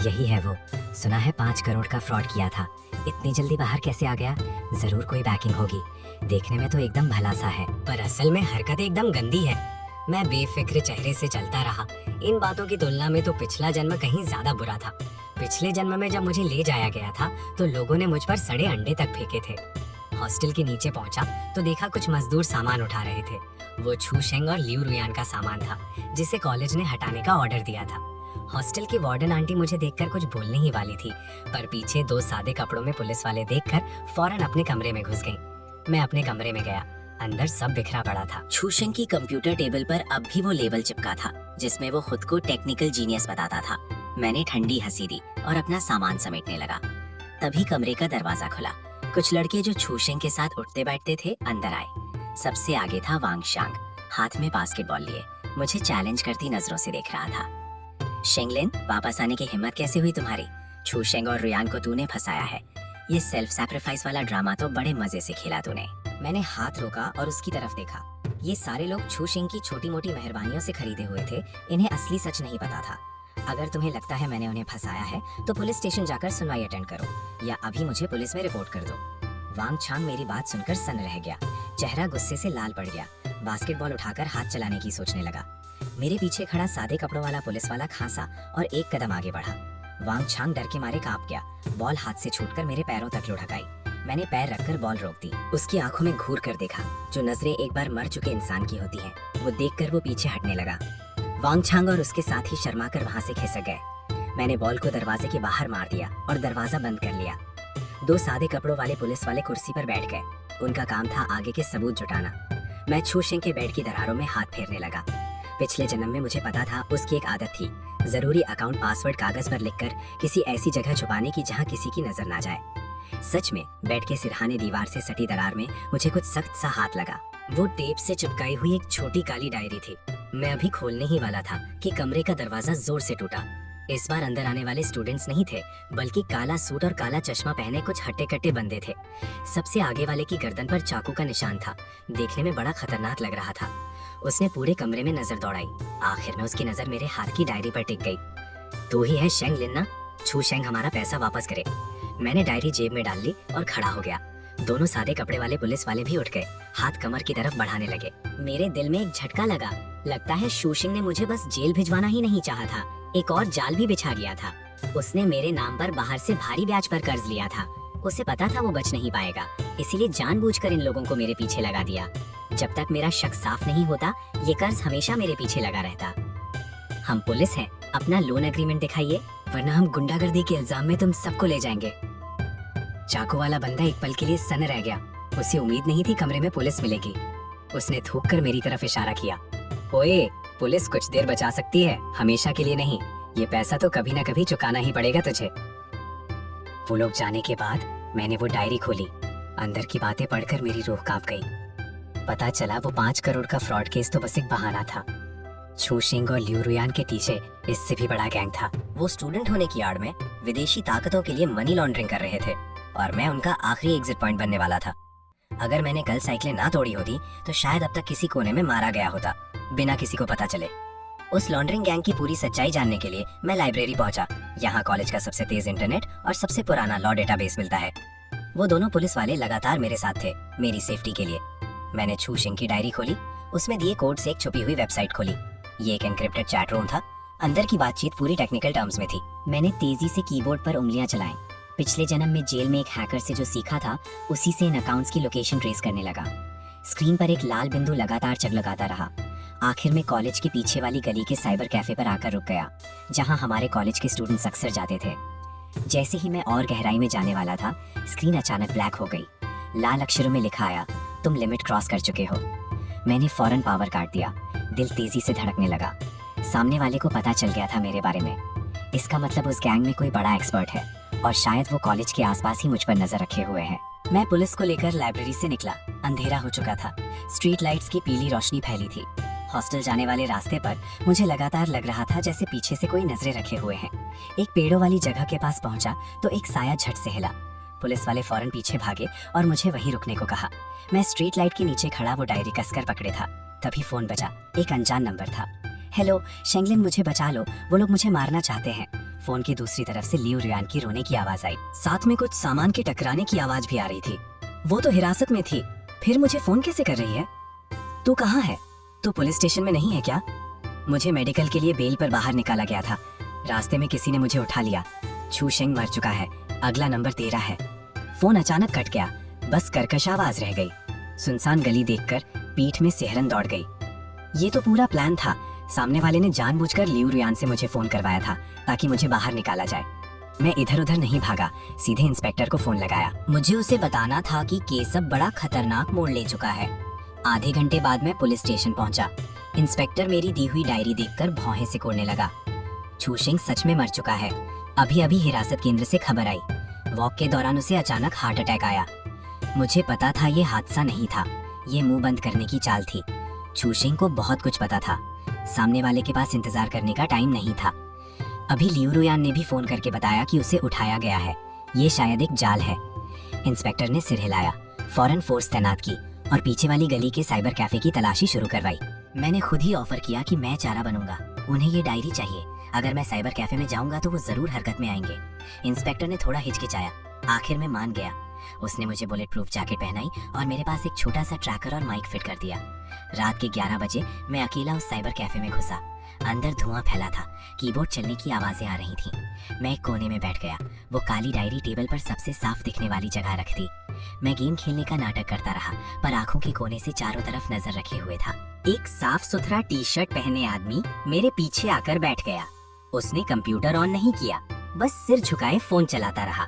यही है वो, सुना है 5 करोड़ का फ्रॉड किया था। इतनी जल्दी बाहर कैसे आ गया? जरूर कोई बैकिंग होगी। देखने में तो एकदम भला सा है, पर असल में हरकत एकदम गंदी है। मैं बेफिक्र चेहरे से चलता रहा। इन बातों की तुलना में तो पिछला जन्म कहीं ज्यादा बुरा था। पिछले जन्म में जब मुझे ले जाया गया था तो लोगों ने मुझ पर सड़े अंडे तक फेंके थे। हॉस्टल के नीचे पहुंचा तो देखा कुछ मजदूर सामान उठा रहे थे। वो छू शेंग और लियू रुयान का सामान था, जिसे कॉलेज ने हटाने का ऑर्डर दिया था। हॉस्टल की वार्डन आंटी मुझे देखकर कुछ बोलने ही वाली थी, पर पीछे 2 सादे कपड़ों में पुलिस वाले देखकर फौरन अपने कमरे में घुस गईं। मैं अपने कमरे में गया। अंदर सब बिखरा पड़ा था। छू शेंग की कंप्यूटर टेबल पर अब भी वो लेबल चिपका था, जिसमें वो खुद को टेक्निकल जीनियस बताता था। मैंने ठंडी हंसी दी और अपना सामान समेटने लगा। तभी कमरे का दरवाजा खुला। कुछ लड़के जो छू शेंग के साथ उठते बैठते थे अंदर आए। सबसे आगे था वांग शांग, हाथ में बास्केटबॉल लिए मुझे चैलेंज करती नजरों से देख रहा था। शेंगलिन, वापस आने की हिम्मत कैसे हुई तुम्हारी? छू शेंग और रुयान को तूने फंसाया है। ये सेल्फ सैक्रिफाइस वाला ड्रामा तो बड़े मजे से खेला तूने। मैंने हाथ रोका और उसकी तरफ देखा। ये सारे लोग छू शेंग की छोटी मोटी मेहरबानियों से खरीदे हुए थे। इन्हें असली सच नहीं पता था। अगर तुम्हें लगता है मैंने उन्हें फंसाया है तो पुलिस स्टेशन जाकर सुनवाई अटेंड करो, या अभी मुझे पुलिस में रिपोर्ट कर दो। वांग छांग मेरी बात सुनकर सन्न रह गया। चेहरा गुस्से से लाल पड़ गया। बास्केटबॉल उठाकर हाथ चलाने की सोचने लगा। मेरे पीछे खड़ा सादे कपड़ों वाला पुलिस वाला खांसा और एक कदम आगे बढ़ा। वांग छांग डर के मारे कांप गया। बॉल हाथ से छूटकर मेरे पैरों तक लुढ़क आई। मैंने पैर रखकर बॉल रोक दी। उसकी आंखों में घूर कर देखा, जो नजरें एक बार मर चुके इंसान की होती हैं। वो देखकर वो पीछे हटने लगा। वांग छांग और उसके साथी शर्मा कर वहाँ से खिसक गए। मैंने बॉल को दरवाजे के बाहर मार दिया और दरवाजा बंद कर लिया। 2 सादे कपड़ों वाले पुलिस वाले कुर्सी पर बैठ गए। उनका काम था आगे के सबूत जुटाना। मैं छू शेंग के बेड की दरारों में हाथ फेरने लगा। पिछले जन्म में मुझे पता था उसकी एक आदत थी, जरूरी अकाउंट पासवर्ड कागज पर लिखकर किसी ऐसी जगह छुपाने की जहाँ किसी की नजर ना जाए। सच में बेड के सिरहाने दीवार से सटी दरार में मुझे कुछ सख्त सा हाथ लगा। वो टेप से चिपकाई हुई एक छोटी काली डायरी थी। मैं अभी खोलने ही वाला था कि कमरे का दरवाजा जोर से टूटा। इस बार अंदर आने वाले स्टूडेंट्स नहीं थे, बल्कि काला सूट और काला चश्मा पहने कुछ हट्टे कट्टे बंदे थे। सबसे आगे वाले की गर्दन पर चाकू का निशान था। देखने में बड़ा खतरनाक लग रहा था। उसने पूरे कमरे में नजर दौड़ाई। आखिर में उसकी नजर मेरे हाथ की डायरी पर टिक गई। तू ही है शेंगलिन ना? छू शेंग हमारा पैसा वापस करे। मैंने डायरी जेब में डाल ली और खड़ा हो गया। दोनों सादे कपड़े वाले पुलिस वाले भी उठ गए, हाथ कमर की तरफ बढ़ाने लगे। मेरे दिल में एक झटका लगा। लगता है छू शेंग ने मुझे बस जेल भिजवाना ही नहीं चाहा था, एक और जाल भी बिछा गया था। उसने मेरे नाम पर बाहर से भारी ब्याज पर कर्ज लिया था। उसे पता था वो बच नहीं पाएगा, इसीलिए जानबूझकर इन लोगों को मेरे पीछे लगा दिया। जब तक मेरा शक साफ नहीं होता, ये कर्ज हमेशा मेरे पीछे लगा रहता। हम पुलिस हैं, अपना लोन एग्रीमेंट दिखाइए, वरना हम गुंडागर्दी के इल्जाम में तुम सबको ले जाएंगे। चाकू वाला बंदा एक पल के लिए सन्न रह गया। उसे उम्मीद नहीं थी कमरे में पुलिस मिलेगी। उसने थूक कर मेरी तरफ इशारा किया। ओए, पुलिस कुछ देर बचा सकती है, हमेशा के लिए नहीं। ये पैसा तो कभी ना कभी चुकाना ही पड़ेगा तुझे। वो लोग जाने के बाद मैंने वो डायरी खोली। अंदर की बातें पढ़कर मेरी रूह कांप गई। पता चला वो 5 करोड़ का फ्रॉड केस तो बस एक बहाना था। छू शेंग और लियू रुयान के पीछे इससे भी बड़ा गैंग था। वो स्टूडेंट होने की आड़ में विदेशी ताकतों के लिए मनी लॉन्ड्रिंग कर रहे थे और मैं उनका आखिरी एग्जिट पॉइंट बनने वाला था। अगर मैंने कल साइकिलें ना तोड़ी होती तो शायद अब तक किसी कोने में मारा गया होता, बिना किसी को पता चले। उस लॉन्ड्रिंग गैंग की पूरी सच्चाई जानने के लिए मैं लाइब्रेरी पहुंचा। यहाँ कॉलेज का सबसे तेज इंटरनेट और सबसे पुराना लॉ डेटाबेस मिलता है। वो दोनों पुलिस वाले लगातार मेरे साथ थे, मेरी सेफ्टी के लिए। मैंने छू शिंग की डायरी खोली, उसमें दिए कोड से एक छुपी हुई वेबसाइट खोली। ये एक एन्क्रिप्टेड चैट रूम था। अंदर की बातचीत पूरी टेक्निकल टर्म्स में थी। मैंने तेजी से कीबोर्ड पर उंगलियां चलाई। पिछले जन्म में जेल में एक हैकर से जो सीखा था, उसी से इन अकाउंट्स की लोकेशन ट्रेस करने लगा। स्क्रीन पर एक लाल बिंदु लगातार चगमगाता रहा। आखिर में कॉलेज के पीछे वाली गली के साइबर कैफे पर आकर रुक गया, जहां हमारे कॉलेज के स्टूडेंट्स अक्सर जाते थे। जैसे ही मैं और गहराई में जाने वाला था, स्क्रीन अचानक ब्लैक हो गई। लाल अक्षरों में लिखा आया, तुम लिमिट क्रॉस कर चुके हो। मैंने फौरन पावर काट दिया। दिल तेजी से धड़कने लगा। सामने वाले को पता चल गया था मेरे बारे में। इसका मतलब उस गैंग में कोई बड़ा एक्सपर्ट है और शायद वो कॉलेज के आसपास ही मुझ पर नजर रखे हुए हैं। मैं पुलिस को लेकर लाइब्रेरी से निकला। अंधेरा हो चुका था। स्ट्रीट लाइट्स की पीली रोशनी फैली थी। हॉस्टल जाने वाले रास्ते पर मुझे लगातार लग रहा था जैसे पीछे से कोई नजरें रखे हुए हैं। एक पेड़ों वाली जगह के पास पहुंचा तो एक साया झट से हिला। पुलिस वाले फौरन पीछे भागे और मुझे वहीं रुकने को कहा। मैं स्ट्रीट लाइट के नीचे खड़ा वो डायरी कसकर पकड़े था। तभी फोन बजा। एक अनजान नंबर था। हेलो शेंगलिन, मुझे बचा लो, वो लोग मुझे मारना चाहते हैं। फोन की दूसरी तरफ से लियू रुयान की रोने की आवाज आई। साथ में कुछ सामान के टकराने की आवाज भी आ रही थी। वो तो हिरासत में थी, फिर मुझे फोन कैसे कर रही है? तू कहाँ है? तू पुलिस स्टेशन में नहीं है क्या? मुझे मेडिकल के लिए बेल पर बाहर निकाला गया था। रास्ते में किसी ने मुझे उठा लिया। छू शेंग मर चुका है। अगला नंबर तेरा है। फोन अचानक कट गया। बस कर्कश आवाज रह गई। सुनसान गली देखकर पीठ में सिहरन दौड़ गई। ये तो पूरा प्लान था। सामने वाले ने जानबूझकर लियू रुयान से मुझे फोन करवाया था ताकि मुझे बाहर निकाला जाए। मैं इधर उधर नहीं भागा, सीधे इंस्पेक्टर को फोन लगाया। मुझे उसे बताना था कि केस अब बड़ा खतरनाक मोड़ ले चुका है। आधे घंटे बाद मैं पुलिस स्टेशन पहुंचा। इंस्पेक्टर मेरी दी हुई डायरी देखकर भौहें सिकोड़ने लगा। छू शिंग सच में मर चुका है। अभी अभी हिरासत केंद्र से खबर आई। वॉक के दौरान उसे अचानक हार्ट अटैक आया। मुझे पता था ये हादसा नहीं था, ये मुंह बंद करने की चाल थी। छू शिंग को बहुत कुछ पता था। सामने वाले के पास इंतजार करने का टाइम नहीं था। अभी लियू रुयान ने भी फोन करके बताया कि उसे उठाया गया है। ये शायद एक जाल है। इंस्पेक्टर ने सिर हिलाया, फौरन फोर्स तैनात की और पीछे वाली गली के साइबर कैफे की तलाशी शुरू करवाई। मैंने खुद ही ऑफर किया कि मैं चारा बनूंगा, उन्हें ये डायरी चाहिए। अगर मैं साइबर कैफे में जाऊंगा तो वो जरूर हरकत में आएंगे। इंस्पेक्टर ने थोड़ा हिचकिचाया, आखिर में मान गया। उसने मुझे बुलेट प्रूफ जैकेट पहनाई और मेरे पास एक छोटा सा ट्रैकर और माइक फिट कर दिया। रात के 11 बजे मैं अकेला उस साइबर कैफे में घुसा। अंदर धुआं फैला था, कीबोर्ड चलने की आवाजें आ रही थीं। मैं एक कोने में बैठ गया। वो काली डायरी टेबल पर सबसे साफ दिखने वाली जगह रख दी। मैं गेम खेलने का नाटक करता रहा, पर आंखों के कोने से चारों तरफ नजर रखे हुए था। एक साफ सुथरा टी शर्ट पहने आदमी मेरे पीछे आकर बैठ गया। उसने कंप्यूटर ऑन नहीं किया, बस सिर झुकाए फोन चलाता रहा।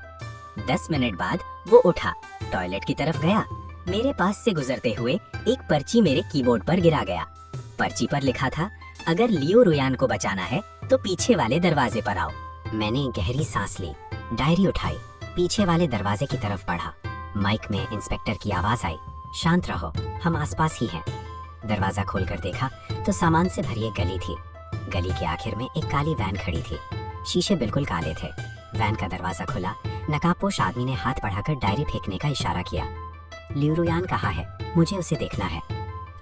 10 मिनट बाद वो उठा, टॉयलेट की तरफ गया। मेरे पास से गुजरते हुए एक पर्ची मेरे कीबोर्ड पर गिरा गया। पर्ची पर लिखा था, अगर लियो रुयान को बचाना है तो पीछे वाले दरवाजे पर आओ। मैंने गहरी सांस ली, डायरी उठाई, पीछे वाले दरवाजे की तरफ बढ़ा। माइक में इंस्पेक्टर की आवाज आई, शांत रहो, हम आसपास ही हैं। दरवाजा खोलकर देखा तो सामान से भरी एक गली थी। गली के आखिर में एक काली वैन खड़ी थी। शीशे बिल्कुल काले थे। वैन का दरवाजा खुला। नकाबपोश आदमी ने हाथ बढ़ाकर डायरी फेंकने का इशारा किया। लियू रुयान कहाँ है? मुझे उसे देखना है।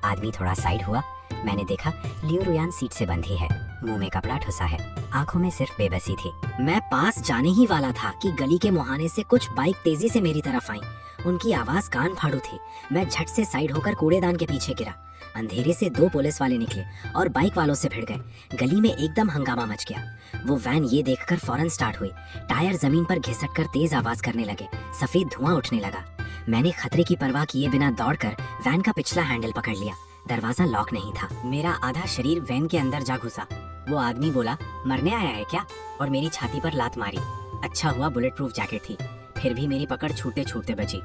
आदमी थोड़ा साइड हुआ। मैंने देखा लियू रुयान सीट से बंधी है, मुंह में कपड़ा ठुसा है, आंखों में सिर्फ बेबसी थी। मैं पास जाने ही वाला था कि गली के मुहाने से कुछ बाइक तेजी से मेरी तरफ आई। उनकी आवाज कान फाड़ू थी। मैं झट से साइड होकर कूड़ेदान के पीछे गिरा। अंधेरे से 2 पुलिस वाले निकले और बाइक वालों से भिड़ गए। गली में एकदम हंगामा मच गया। वो वैन ये देखकर फौरन स्टार्ट हुई। टायर जमीन पर घिसटकर तेज आवाज करने लगे। सफेद धुआं उठने लगा। मैंने खतरे की परवाह किए बिना दौड़कर वैन का पिछला हैंडल पकड़ लिया। दरवाजा लॉक नहीं था। मेरा आधा शरीर वैन के अंदर जा घुसा। वो आदमी बोला, मरने आया है क्या? और मेरी छाती पर लात मारी। अच्छा हुआ बुलेट प्रूफ जैकेट थी, फिर भी मेरी पकड़ छूटते छूटते बची।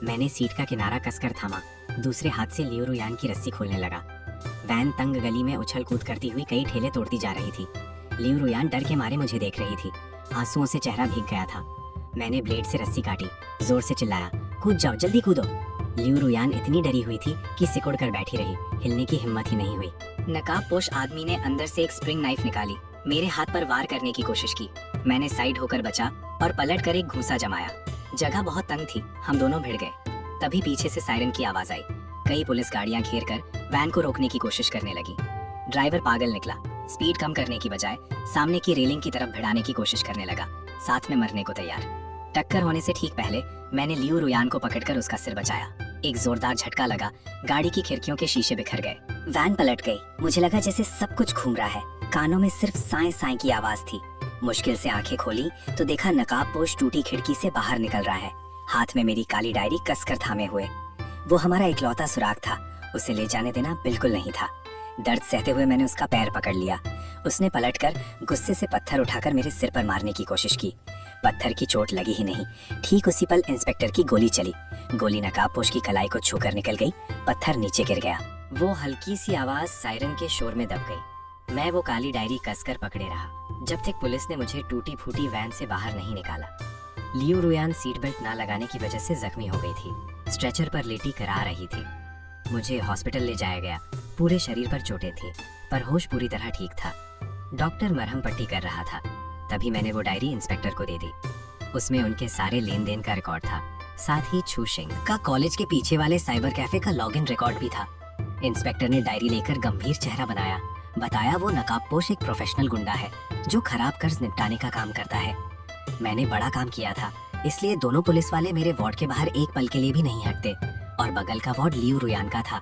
मैंने सीट का किनारा कसकर थामा, दूसरे हाथ से लियू रुयान की रस्सी खोलने लगा। वैन तंग गली में उछल कूद करती हुई कई ठेले तोड़ती जा रही थी। लियू रुयान डर के मारे मुझे देख रही थी। आंसुओं से चेहरा भीग गया था। मैंने ब्लेड से रस्सी काटी, जोर से चिल्लाया, कूद जाओ, जल्दी कूदो। लियू रुयान इतनी डरी हुई थी कि सिकुड़ कर बैठी रही, हिलने की हिम्मत ही नहीं हुई। नकाबपोश आदमी ने अंदर से एक स्प्रिंग नाइफ निकाली, मेरे हाथ पर वार करने की कोशिश की। मैंने साइड होकर बचा और पलट कर एक घूंसा जमाया। जगह बहुत तंग थी, हम दोनों भिड़ गए। तभी पीछे से सायरन की आवाज आई। कई पुलिस गाड़ियां घेर कर वैन को रोकने की कोशिश करने लगी। ड्राइवर पागल निकला, स्पीड कम करने की बजाय सामने की रेलिंग की तरफ भिड़ाने की कोशिश करने लगा, साथ में मरने को तैयार। टक्कर होने से ठीक पहले मैंने लियू रुयान को पकड़कर उसका सिर बचाया। एक जोरदार झटका लगा, गाड़ी की खिड़कियों के शीशे बिखर गए। वैन पलट गई। मुझे लगा जैसे सब कुछ घूम रहा है। कानों में सिर्फ साए साए की आवाज थी। मुश्किल से आंखें खोली तो देखा नकाबपोश टूटी खिड़की से बाहर निकल रहा है, हाथ में मेरी काली डायरी कसकर थामे हुए। वो हमारा इकलौता सुराग था, उसे ले जाने देना बिल्कुल नहीं था। दर्द सहते हुए मैंने उसका पैर पकड़ लिया। उसने पलटकर गुस्से से पत्थर उठाकर मेरे सिर पर मारने की कोशिश की। पत्थर की चोट लगी ही नहीं, ठीक उसी पल इंस्पेक्टर की गोली चली। गोली नकाबपोश की कलाई को छूकर निकल गई, पत्थर नीचे गिर गया। वो हल्की सी आवाज सायरन के शोर में दब गई। मैं वो काली डायरी कसकर पकड़े रहा जब तक पुलिस ने मुझे टूटी फूटी वैन से बाहर नहीं निकाला। लियू रुयान सीट बेल्ट ना लगाने की वजह से जख्मी हो गई थी, स्ट्रेचर पर लेटी करा रही थी। मुझे हॉस्पिटल ले जाया गया। पूरे शरीर पर चोटें थी, पर होश पूरी तरह ठीक था। डॉक्टर मरहम पट्टी कर रहा था। तभी मैंने वो डायरी इंस्पेक्टर को दे दी। उसमें उनके सारे लेन देन का रिकॉर्ड था, साथ ही छूशिंग का कॉलेज के पीछे वाले साइबर कैफे का लॉगिन रिकॉर्ड भी था। इंस्पेक्टर ने डायरी लेकर गंभीर चेहरा बनाया। बताया वो नकाबपोश एक प्रोफेशनल गुंडा है जो खराब कर्ज निपटाने का काम करता है। मैंने बड़ा काम किया था, इसलिए दोनों पुलिस वाले मेरे वार्ड के बाहर एक पल के लिए भी नहीं हटते। और बगल का वार्ड लियू रुयान का था।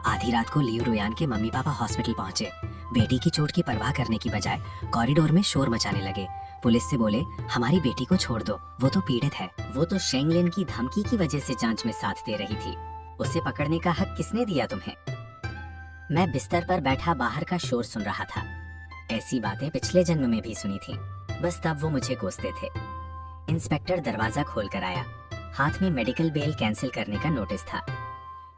आधी रात को लियू रुयान के मम्मी पापा हॉस्पिटल पहुंचे। बेटी की चोट की परवाह करने की बजाय कॉरिडोर में शोर मचाने लगे। पुलिस से बोले, हमारी बेटी को छोड़ दो, वो तो पीड़ित है। वो तो शेंगलिन की धमकी की वजह से जांच में साथ दे रही थी। उसे पकड़ने का हक किसने दिया तुम्हें? मैं बिस्तर पर बैठा बाहर का शोर सुन रहा था। ऐसी बातें पिछले जन्म में भी सुनी थी, बस तब वो मुझे कोसते थे। इंस्पेक्टर दरवाजा खोल कर आया। हाथ में मेडिकल बेल कैंसिल करने का नोटिस था।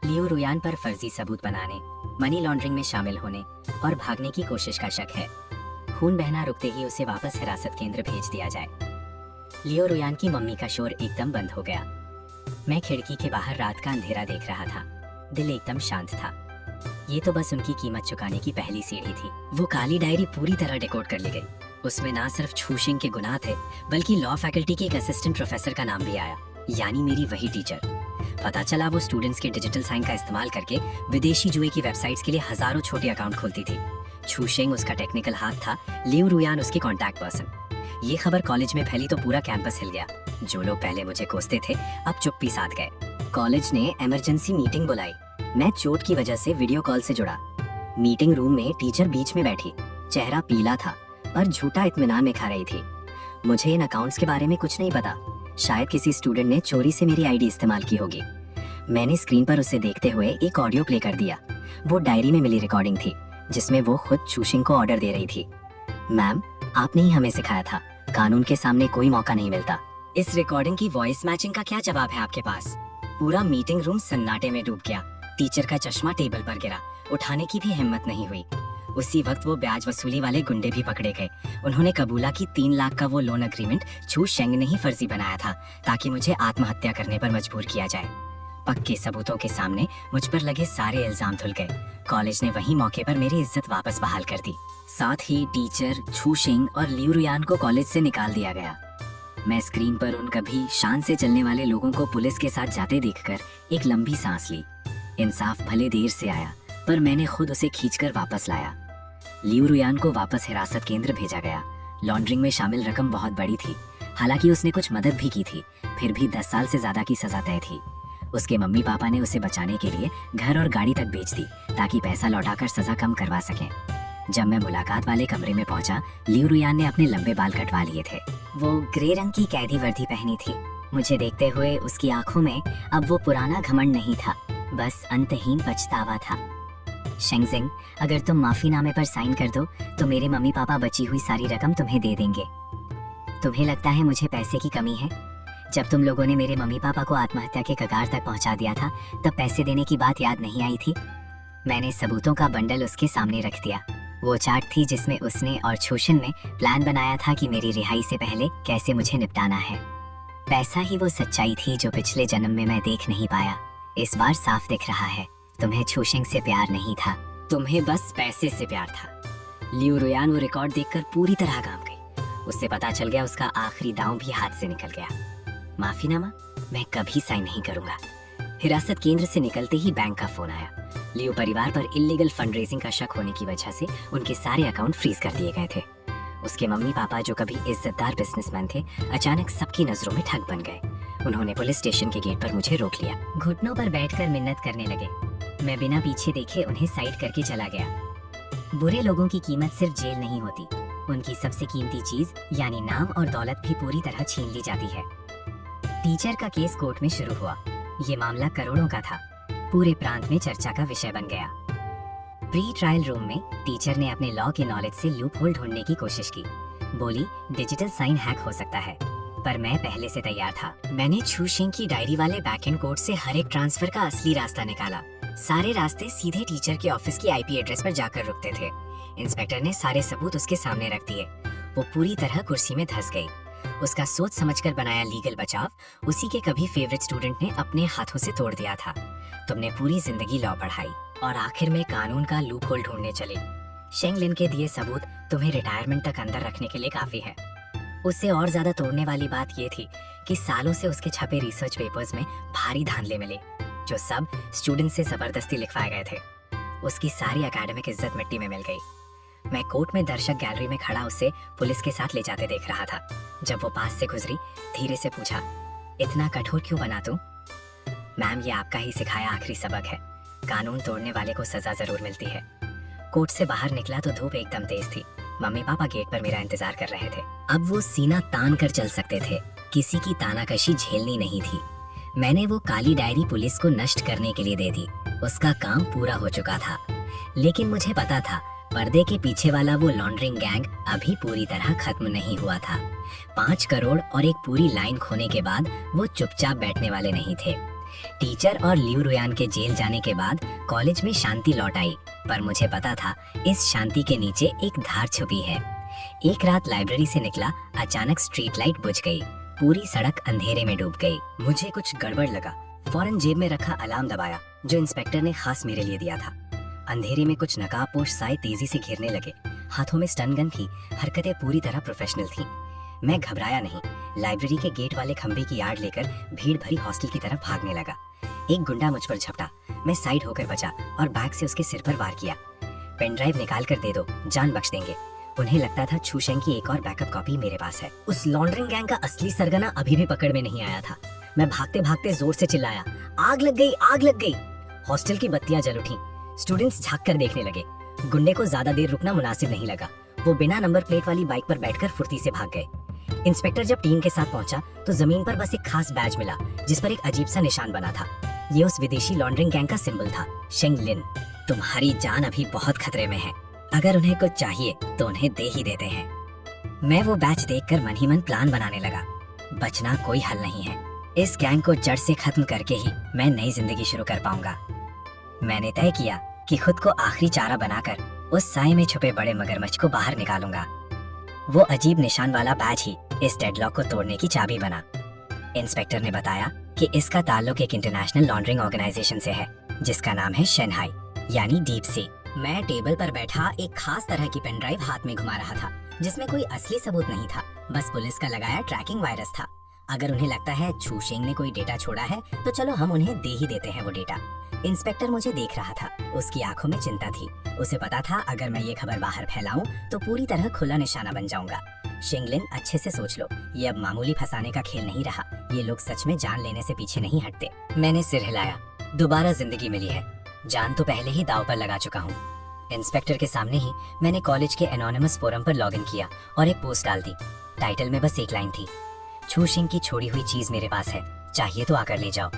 लियू रुयान पर फर्जी सबूत बनाने, मनी लॉन्ड्रिंग में शामिल होने और भागने की कोशिश का शक है। खून बहना रुकते ही उसे वापस हिरासत केंद्र भेज दिया जाए। लियू रुयान की मम्मी का शोर एकदम बंद हो गया। मैं खिड़की के बाहर रात का अंधेरा देख रहा था। दिल एकदम शांत था। ये तो बस उनकी कीमत चुकाने की पहली सीढ़ी थी। वो काली डायरी पूरी तरह डिकोड कर ली गई। उसमें ना सिर्फ छूशिंग के गुनाह थे, बल्कि लॉ फैकल्टी के एक असिस्टेंट प्रोफेसर का नाम भी आया, यानी मेरी वही टीचर। पता चला वो स्टूडेंट्स के डिजिटल साइन का इस्तेमाल करके विदेशी जुए की वेबसाइट्स के लिए हजारों छोटे अकाउंट खोलती थी। छूशिंग उसका टेक्निकल हाथ था, लियू रुयान उसकी कॉन्टैक्ट पर्सन। ये खबर कॉलेज में फैली तो पूरा कैंपस हिल गया। जो लोग पहले मुझे कोसते थे अब चुप्पी साध गए। कॉलेज ने इमरजेंसी मीटिंग बुलाई। मैं चोट की वजह से वीडियो कॉल से जुड़ा। मीटिंग रूम में टीचर बीच में बैठी, चेहरा पीला था और झूठा इत्मीनान में खा रही थी। मुझे इन अकाउंट्स के बारे में कुछ नहीं पता। शायद किसी स्टूडेंट ने चोरी से मेरी आईडी इस्तेमाल की होगी। मैंने स्क्रीन पर उसे देखते हुए एक ऑडियो प्ले कर दिया। वो डायरी में मिली रिकॉर्डिंग थी, जिसमें वो खुद छूशिंग को ऑर्डर दे रही थी। मैम, आपने ही हमें सिखाया था, कानून के सामने कोई मौका नहीं मिलता। इस रिकॉर्डिंग की वॉइस मैचिंग का क्या जवाब है आपके पास? पूरा मीटिंग रूम सन्नाटे में डूब गया। टीचर का चश्मा टेबल पर गिरा, उठाने की भी हिम्मत नहीं हुई। उसी वक्त वो ब्याज वसूली वाले गुंडे भी पकड़े गए। उन्होंने कबूला कि 3 लाख का वो लोन एग्रीमेंट छूशिंग ने ही फर्जी बनाया था, ताकि मुझे आत्महत्या करने पर मजबूर किया जाए। पक्के सबूतों के सामने मुझ पर लगे सारे इल्जाम धुल गए। कॉलेज ने वही मौके पर मेरी इज्जत वापस बहाल कर दी। साथ ही टीचर, छूशिंग और लियू रुयान को कॉलेज से निकाल दिया गया। मैं स्क्रीन पर उन कभी शान से चलने वाले लोगों को पुलिस के साथ जाते देखकर एक लंबी सांस ली। इंसाफ भले देर से आया, पर मैंने खुद उसे खींचकर वापस लाया। लियू रुयान को वापस हिरासत केंद्र भेजा गया। लॉन्ड्रिंग में शामिल रकम बहुत बड़ी थी। हालांकि उसने कुछ मदद भी की थी, फिर भी 10 साल से ज्यादा की सजा तय थी। उसके मम्मी पापा ने उसे बचाने के लिए घर और गाड़ी तक बेच दी, ताकि पैसा लौटाकर सजा कम करवा सकें। जब मैं मुलाकात वाले कमरे में पहुंचा, लियू रुयान ने अपने लंबे बाल कटवा लिए थे। वो ग्रे रंग की कैदी वर्दी पहनी थी। मुझे देखते हुए उसकी आंखों में अब वो पुराना घमंड नहीं था, बस अंतहीन पछतावा था। शेंगजिंग, अगर तुम माफीनामे पर साइन कर दो तो मेरे मम्मी पापा बची हुई सारी रकम तुम्हें दे देंगे। तुम्हें लगता है मुझे पैसे की कमी है? जब तुम लोगों ने मेरे मम्मी पापा को आत्महत्या के कगार तक पहुंचा दिया था, तब पैसे देने की बात याद नहीं आई थी? मैंने सबूतों का बंडल उसके सामने रख दिया। वो चार्ट थी जिसमें उसने और छूशिंग ने प्लान बनाया था कि मेरी रिहाई से पहले कैसे मुझे निपटाना है। पैसा ही वो सच्चाई थी जो पिछले जन्म में मैं देख नहीं पाया। इस बार साफ दिख रहा है, तुम्हें छूशिंग से प्यार नहीं था, तुम्हें बस पैसे से प्यार था। लियू रुयान वो रिकॉर्ड देखकर पूरी तरह कांप गई। उससे पता चल गया उसका आखिरी दांव भी हाथ से निकल गया। माफीनामा मैं कभी साइन नहीं करूंगा। हिरासत केंद्र से निकलते ही बैंक का फोन आया। लियू परिवार पर इल्लीगल फंड रेजिंग का शक होने की वजह से उनके सारे अकाउंट फ्रीज कर दिए गए थे। उसके मम्मी पापा जो कभी इज्जतदार बिजनेसमैन थे, अचानक सबकी नजरों में ठग बन गए। उन्होंने पुलिस स्टेशन के गेट पर मुझे रोक लिया, घुटनों पर बैठकर मिन्नत करने लगे। मैं बिना पीछे देखे उन्हें साइड करके चला गया। बुरे लोगों की कीमत सिर्फ जेल नहीं होती, उनकी सबसे कीमती चीज यानी नाम और दौलत भी पूरी तरह छीन ली जाती है। टीचर का केस कोर्ट में शुरू हुआ। ये मामला करोड़ों का था, पूरे प्रांत में चर्चा का विषय बन गया। प्री ट्रायल रूम में टीचर ने अपने लॉ के नॉलेज से लूप होल ढूंढने की कोशिश की। बोली डिजिटल साइन हैक हो सकता है, पर मैं पहले से तैयार था। मैंने छू शेंग की डायरी वाले बैकएंड कोड से हर एक ट्रांसफर का असली रास्ता निकाला। सारे रास्ते सीधे टीचर के ऑफिस की आईपी एड्रेस पर जाकर रुकते थे। इंस्पेक्टर ने सारे सबूत उसके सामने रख दिए। वो पूरी तरह कुर्सी में धंस गई। उसका सोच समझकर बनाया लीगल बचाव उसी के कभी फेवरेट स्टूडेंट ने अपने हाथों से तोड़ दिया था। तुमने पूरी जिंदगी लॉ पढ़ाई और आखिर में कानून का लूप होल ढूंढने चले। शेंग लिन के दिए सबूत तुम्हें रिटायरमेंट तक अंदर रखने के लिए काफी है। उससे और ज्यादा तोड़ने वाली बात ये थी कि सालों से उसके छपे रिसर्च पेपर्स में भारी धांधले मिले, जो सब स्टूडेंट से जबरदस्ती लिखवाए गए थे। उसकी सारी एकेडमिक इज्जत मिट्टी में मिल गई। मैं कोर्ट में दर्शक गैलरी में खड़ा उसे पुलिस के साथ ले जाते देख रहा था। जब वो पास से गुजरी, धीरे से पूछा, इतना कठोर क्यों बना तू? मैम, ये आपका ही सिखाया आखिरी सबक है। कानून तोड़ने वाले को सजा जरूर मिलती है। कोर्ट से बाहर निकला तो धूप एकदम तेज थी। मम्मी पापा गेट पर मेरा इंतजार कर रहे थे। अब वो सीना तान कर चल सकते थे, किसी की तानाकशी झेलनी नहीं थी। मैंने वो काली डायरी पुलिस को नष्ट करने के लिए दे दी। उसका काम पूरा हो चुका था, लेकिन मुझे पता था पर्दे के पीछे वाला वो लॉन्ड्रिंग गैंग अभी पूरी तरह खत्म नहीं हुआ था। 5 करोड़ और एक पूरी लाइन खोने के बाद वो चुपचाप बैठने वाले नहीं थे। टीचर और लियू रुयान के जेल जाने के बाद कॉलेज में शांति लौट आई, पर मुझे पता था इस शांति के नीचे एक धार छुपी है। एक रात लाइब्रेरी से निकला, अचानक स्ट्रीट लाइट बुझ गई। पूरी सड़क अंधेरे में डूब गई। मुझे कुछ गड़बड़ लगा। फौरन जेब में रखा अलार्म दबाया, जो इंस्पेक्टर ने खास मेरे लिए दिया था। अंधेरे में कुछ नकाबपोश साए तेजी से घिरने लगे। हाथों में स्टन गन थी, हरकतें पूरी तरह प्रोफेशनल थी। मैं घबराया नहीं। लाइब्रेरी के गेट वाले खंबे की आड़ लेकर भीड़ भरी हॉस्टल की तरफ भागने लगा। एक गुंडा मुझ पर झपटा। मैं साइड होकर बचा और बैग से उसके सिर पर वार किया। पेन ड्राइव निकाल कर दे दो, जान बख्श देंगे। उन्हें लगता था छू शेंग की एक और बैकअप कॉपी मेरे पास है। उस लॉन्ड्रिंग गैंग का असली सरगना अभी भी पकड़ में नहीं आया था। मैं भागते भागते जोर से चिल्लाया, आग लग गई, आग लग गई। हॉस्टल की बत्तियां जल उठी। स्टूडेंट्स झांक कर देखने लगे। गुंडे को ज्यादा देर रुकना मुनासिब नहीं लगा। वो बिना नंबर प्लेट वाली बाइक पर बैठकर फुर्ती से भाग गए। इंस्पेक्टर जब टीम के साथ पहुंचा तो जमीन पर बस एक खास बैज मिला, जिस पर एक अजीब सा निशान बना था। ये उस विदेशी लॉन्ड्रिंग गैंग का सिंबल था, शेंग लिन। तुम्हारी जान अभी बहुत खतरे में है। अगर उन्हें कुछ चाहिए तो उन्हें दे ही देते हैं। मैं वो बैच देखकर मन ही मन प्लान बनाने लगा। बचना कोई हल नहीं है। इस गैंग को जड़ से खत्म करके ही मैं नई जिंदगी शुरू कर पाऊंगा। मैंने तय किया कि खुद को आखिरी चारा बनाकर उस साए में छुपे बड़े मगरमच्छ को बाहर निकालूंगा। वो अजीब निशान वाला बैच ही इस डेडलॉक को तोड़ने की चाबी बना। इंस्पेक्टर ने बताया कि इसका ताल्लुक एक इंटरनेशनल लॉन्ड्रिंग ऑर्गेनाइजेशन से है, जिसका नाम है शंघाई यानी डीप सी। मैं टेबल पर बैठा एक खास तरह की पेन ड्राइव हाथ में घुमा रहा था, जिसमें कोई असली सबूत नहीं था, बस पुलिस का लगाया ट्रैकिंग वायरस था। अगर उन्हें लगता है छू शेंग ने कोई डेटा छोड़ा है तो चलो हम उन्हें दे ही देते हैं वो डेटा। इंस्पेक्टर मुझे देख रहा था। उसकी आंखों में चिंता थी। उसे पता था अगर मैं ये खबर बाहर फैलाऊं तो पूरी तरह खुला निशाना बन जाऊंगा। शेंग लिन, अच्छे से सोच लो, ये अब मामूली फंसाने का खेल नहीं रहा। ये लोग सच में जान लेने से पीछे नहीं हटते। मैंने सिर हिलाया। दोबारा जिंदगी मिली है। जान तो पहले ही दांव पर लगा चुका हूँ। इंस्पेक्टर के सामने ही मैंने कॉलेज के एनोनिमस फोरम पर लॉगिन किया और एक पोस्ट डाल दी। टाइटल में बस एक लाइन थी, छू शेंग की छोड़ी हुई चीज मेरे पास है, चाहिए तो आकर ले जाओ।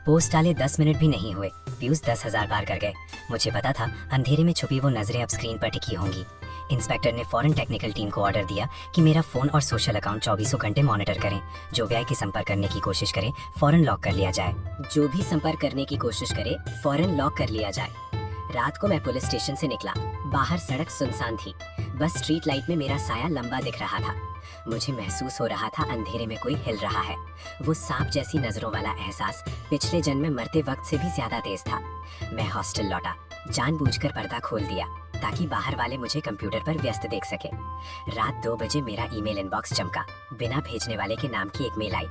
पोस्ट डाले 10 मिनट भी नहीं हुए, व्यूज 10,000 पार कर गए। मुझे पता था अंधेरे में छुपी वो नजरें अब स्क्रीन पर टिकी होंगी। इंस्पेक्टर ने फौरन टेक्निकल टीम को ऑर्डर दिया कि मेरा फोन और सोशल अकाउंट 24 घंटे मॉनिटर करें। जो भी आके संपर्क करने की कोशिश करे फौरन लॉक कर लिया जाए। जो भी संपर्क करने की कोशिश करे फौरन लॉक कर लिया जाए। रात को मैं पुलिस स्टेशन से निकला। बाहर सड़क सुनसान थी, बस स्ट्रीट लाइट में मेरा साया लंबा दिख रहा था। मुझे महसूस हो रहा था अंधेरे में कोई हिल रहा है। वो सांप जैसी नजरों वाला एहसास पिछले जन्म में मरते वक्त से भी ज्यादा तेज था। मैं हॉस्टल लौटा, जानबूझकर पर्दा खोल दिया ताकि बाहर वाले मुझे कंप्यूटर पर व्यस्त देख सके। रात 2 बजे मेरा ईमेल इनबॉक्स चमका। बिना भेजने वाले के नाम की एक मेल आई।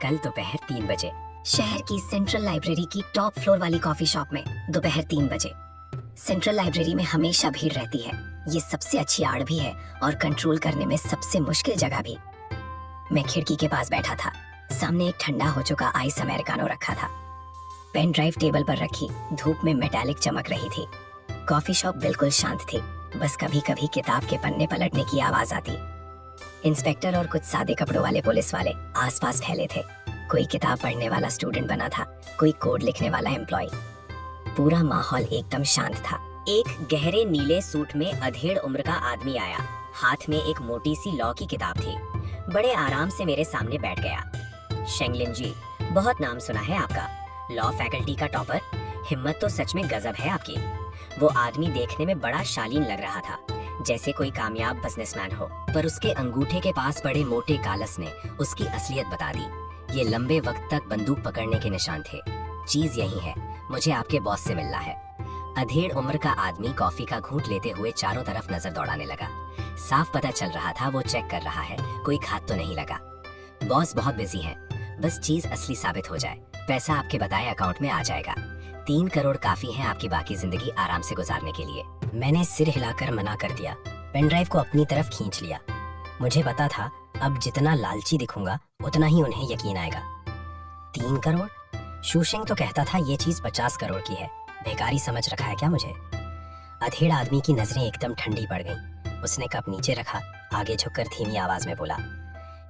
कल दोपहर 3 बजे, शहर की सेंट्रल लाइब्रेरी की टॉप फ्लोर वाली कॉफी शॉप में, दोपहर 3 बजे। सेंट्रल लाइब्रेरी में हमेशा भीड़ रहती है। ये सबसे अच्छी आड़ भी है और कंट्रोल करने में सबसे मुश्किल जगह भी। मैं खिड़की के पास बैठा था। सामने एक ठंडा हो चुका आइस अमेरिकानो रखा था। पेन ड्राइव टेबल पर रखी, धूप में मेटालिक चमक रही थी। कॉफी शॉप बिल्कुल शांत थी, बस कभी कभी किताब के पन्ने पलटने की आवाज आती। इंस्पेक्टर और कुछ सादे कपड़ों वाले पुलिस वाले आसपास फैले थे। कोई किताब पढ़ने वाला स्टूडेंट बना था, कोई कोड लिखने वाला एम्प्लॉय। पूरा माहौल एकदम शांत था। एक गहरे नीले सूट में अधेड़ उम्र का आदमी आया। हाथ में एक मोटी सी लॉ की किताब थी। बड़े आराम से मेरे सामने बैठ गया। शेंगलिन जी, बहुत नाम सुना है आपका, लॉ फैकल्टी का टॉपर। हिम्मत तो सच में गजब है आपकी। वो आदमी देखने में बड़ा शालीन लग रहा था, जैसे कोई कामयाब बिजनेसमैन हो, पर उसके अंगूठे के पास बड़े मोटे कालस ने उसकी असलियत बता दी। ये लंबे वक्त तक बंदूक पकड़ने के निशान थे। चीज यही है, मुझे आपके बॉस से मिलना है। अधेड़ उम्र का आदमी कॉफी का घूंट लेते हुए चारों तरफ नजर दौड़ाने लगा। साफ पता चल रहा था वो चेक कर रहा है, कोई खात तो नहीं लगा। बॉस बहुत बिजी हैं, बस चीज असली साबित हो जाए, पैसा आपके बताए अकाउंट में आ जाएगा। 3 करोड़ काफी है आपकी बाकी जिंदगी आराम से गुजारने के लिए। मैंने सिर हिलाकर मना कर दिया। पेनड्राइव को अपनी तरफ खींच लिया। मुझे पता था अब जितना लालची दिखूंगा उतना ही उन्हें यकीन आएगा। 3 करोड़? शूशिंग तो कहता था ये चीज 50 करोड़ की है। बेकारी समझ रखा है क्या मुझे? अधेड़ आदमी की नजरें एकदम ठंडी पड़ गईं। उसने कप नीचे रखा, आगे झुककर धीमी आवाज में बोला,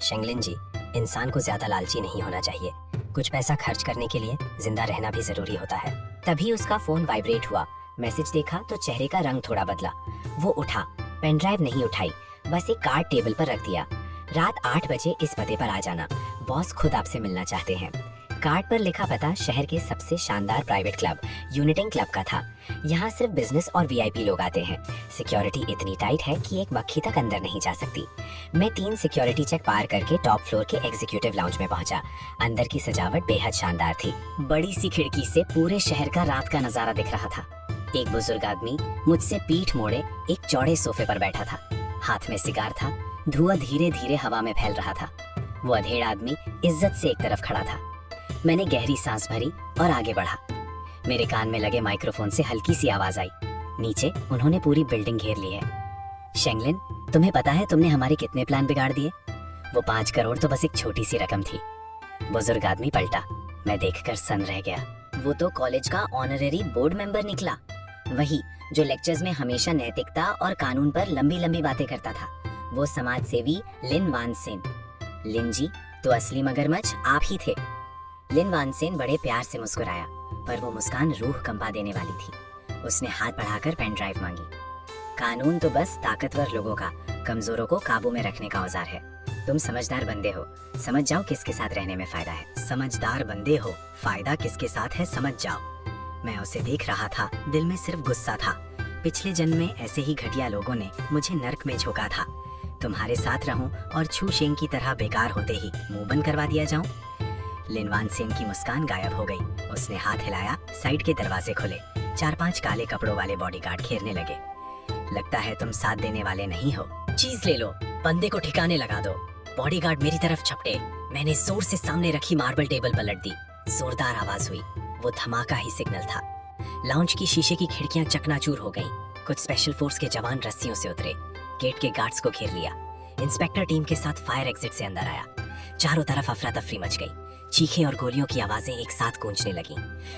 शेंगलिन जी, इंसान को ज्यादा लालची नहीं होना चाहिए। कुछ पैसा खर्च करने के लिए जिंदा रहना भी जरूरी होता है। तभी उसका फोन वाइब्रेट हुआ। मैसेज देखा तो चेहरे का रंग थोड़ा बदला। वो उठा, पेनड्राइव नहीं उठाई, बस एक कार्ड टेबल पर रख दिया। रात 8 बजे इस पते पर आ जाना, बॉस खुद आपसे मिलना चाहते हैं। कार्ड पर लिखा पता शहर के सबसे शानदार प्राइवेट क्लब यूनिटिंग क्लब का था। यहाँ सिर्फ बिजनेस और वीआईपी लोग आते हैं। सिक्योरिटी इतनी टाइट है कि एक मक्खी तक अंदर नहीं जा सकती। मैं 3 सिक्योरिटी चेक पार करके टॉप फ्लोर के एग्जीक्यूटिव लाउंज में पहुंचा। अंदर की सजावट बेहद शानदार थी। बड़ी सी खिड़की से पूरे शहर का रात का नजारा दिख रहा था। एक बुजुर्ग आदमी मुझसे पीठ मोड़े एक चौड़े सोफे पर बैठा था। हाथ में सिगार था, धुआं धीरे धीरे हवा में फैल रहा था। वो अधेड़ आदमी इज्जत से एक तरफ खड़ा था। मैंने गहरी सांस भरी और आगे बढ़ा। मेरे कान में लगे माइक्रोफोन से हल्की सी आवाज आई। नीचे उन्होंने पूरी बिल्डिंग घेर ली है। शेंगलिन, तुम्हें पता है तुमने हमारे कितने प्लान बिगाड़ दिए? वो 5 करोड़ तो बस एक छोटी सी रकम थी। बुजुर्ग आदमी पलटा। मैं देखकर सन रह गया। वो तो कॉलेज का ऑनरेरी बोर्ड मेंबर निकला, वही जो लेक्चर्स में हमेशा नैतिकता और कानून पर लंबी लंबी बातें करता था। वो समाज सेवी लिन वानसेन। लिन जी, तो असली मगरमच्छ आप ही थे। लिन वानसेन बड़े प्यार से मुस्कुराया, पर वो मुस्कान रूह कंपा देने वाली थी। उसने हाथ बढ़ाकर पेन ड्राइव मांगी। कानून तो बस ताकतवर लोगों का, कमजोरों को काबू में रखने का औजार है। तुम समझदार बंदे हो, समझ जाओ किसके साथ रहने में फायदा है। समझदार बंदे हो, फायदा किसके साथ है समझ जाओ। मैं उसे देख रहा था, दिल में सिर्फ गुस्सा था। पिछले जन्म में ऐसे ही घटिया लोगों ने मुझे नर्क में झोंका था। तुम्हारे साथ रहूं और छू शेंग की तरह बेकार होते ही मुंह बंद करवा दिया जाऊं? लिन वानसेन की मुस्कान गायब हो गई। उसने हाथ हिलाया, साइड के दरवाजे खुले। 4-5 काले कपड़ों वाले बॉडीगार्ड घेरने लगे। लगता है तुम साथ देने वाले नहीं हो। चीज ले लो, बंदे को ठिकाने लगा दो। बॉडीगार्ड मेरी तरफ झपटे। मैंने जोर से सामने रखी मार्बल टेबल पलट दी। जोरदार आवाज हुई। वो धमाका ही सिग्नल था। लाउंज की शीशे की खिड़कियां चकनाचूर हो गईं। कुछ स्पेशल फोर्स के जवान रस्सियों से उतरे, गेट के गार्ड्स को घेर लिया। इंस्पेक्टर टीम के साथ फायर एग्जिट से अंदर आया। चारों तरफ अफरा तफरी मच गई। चीखें और गोलियों की आवाजें एक साथ गूंजने लगीं।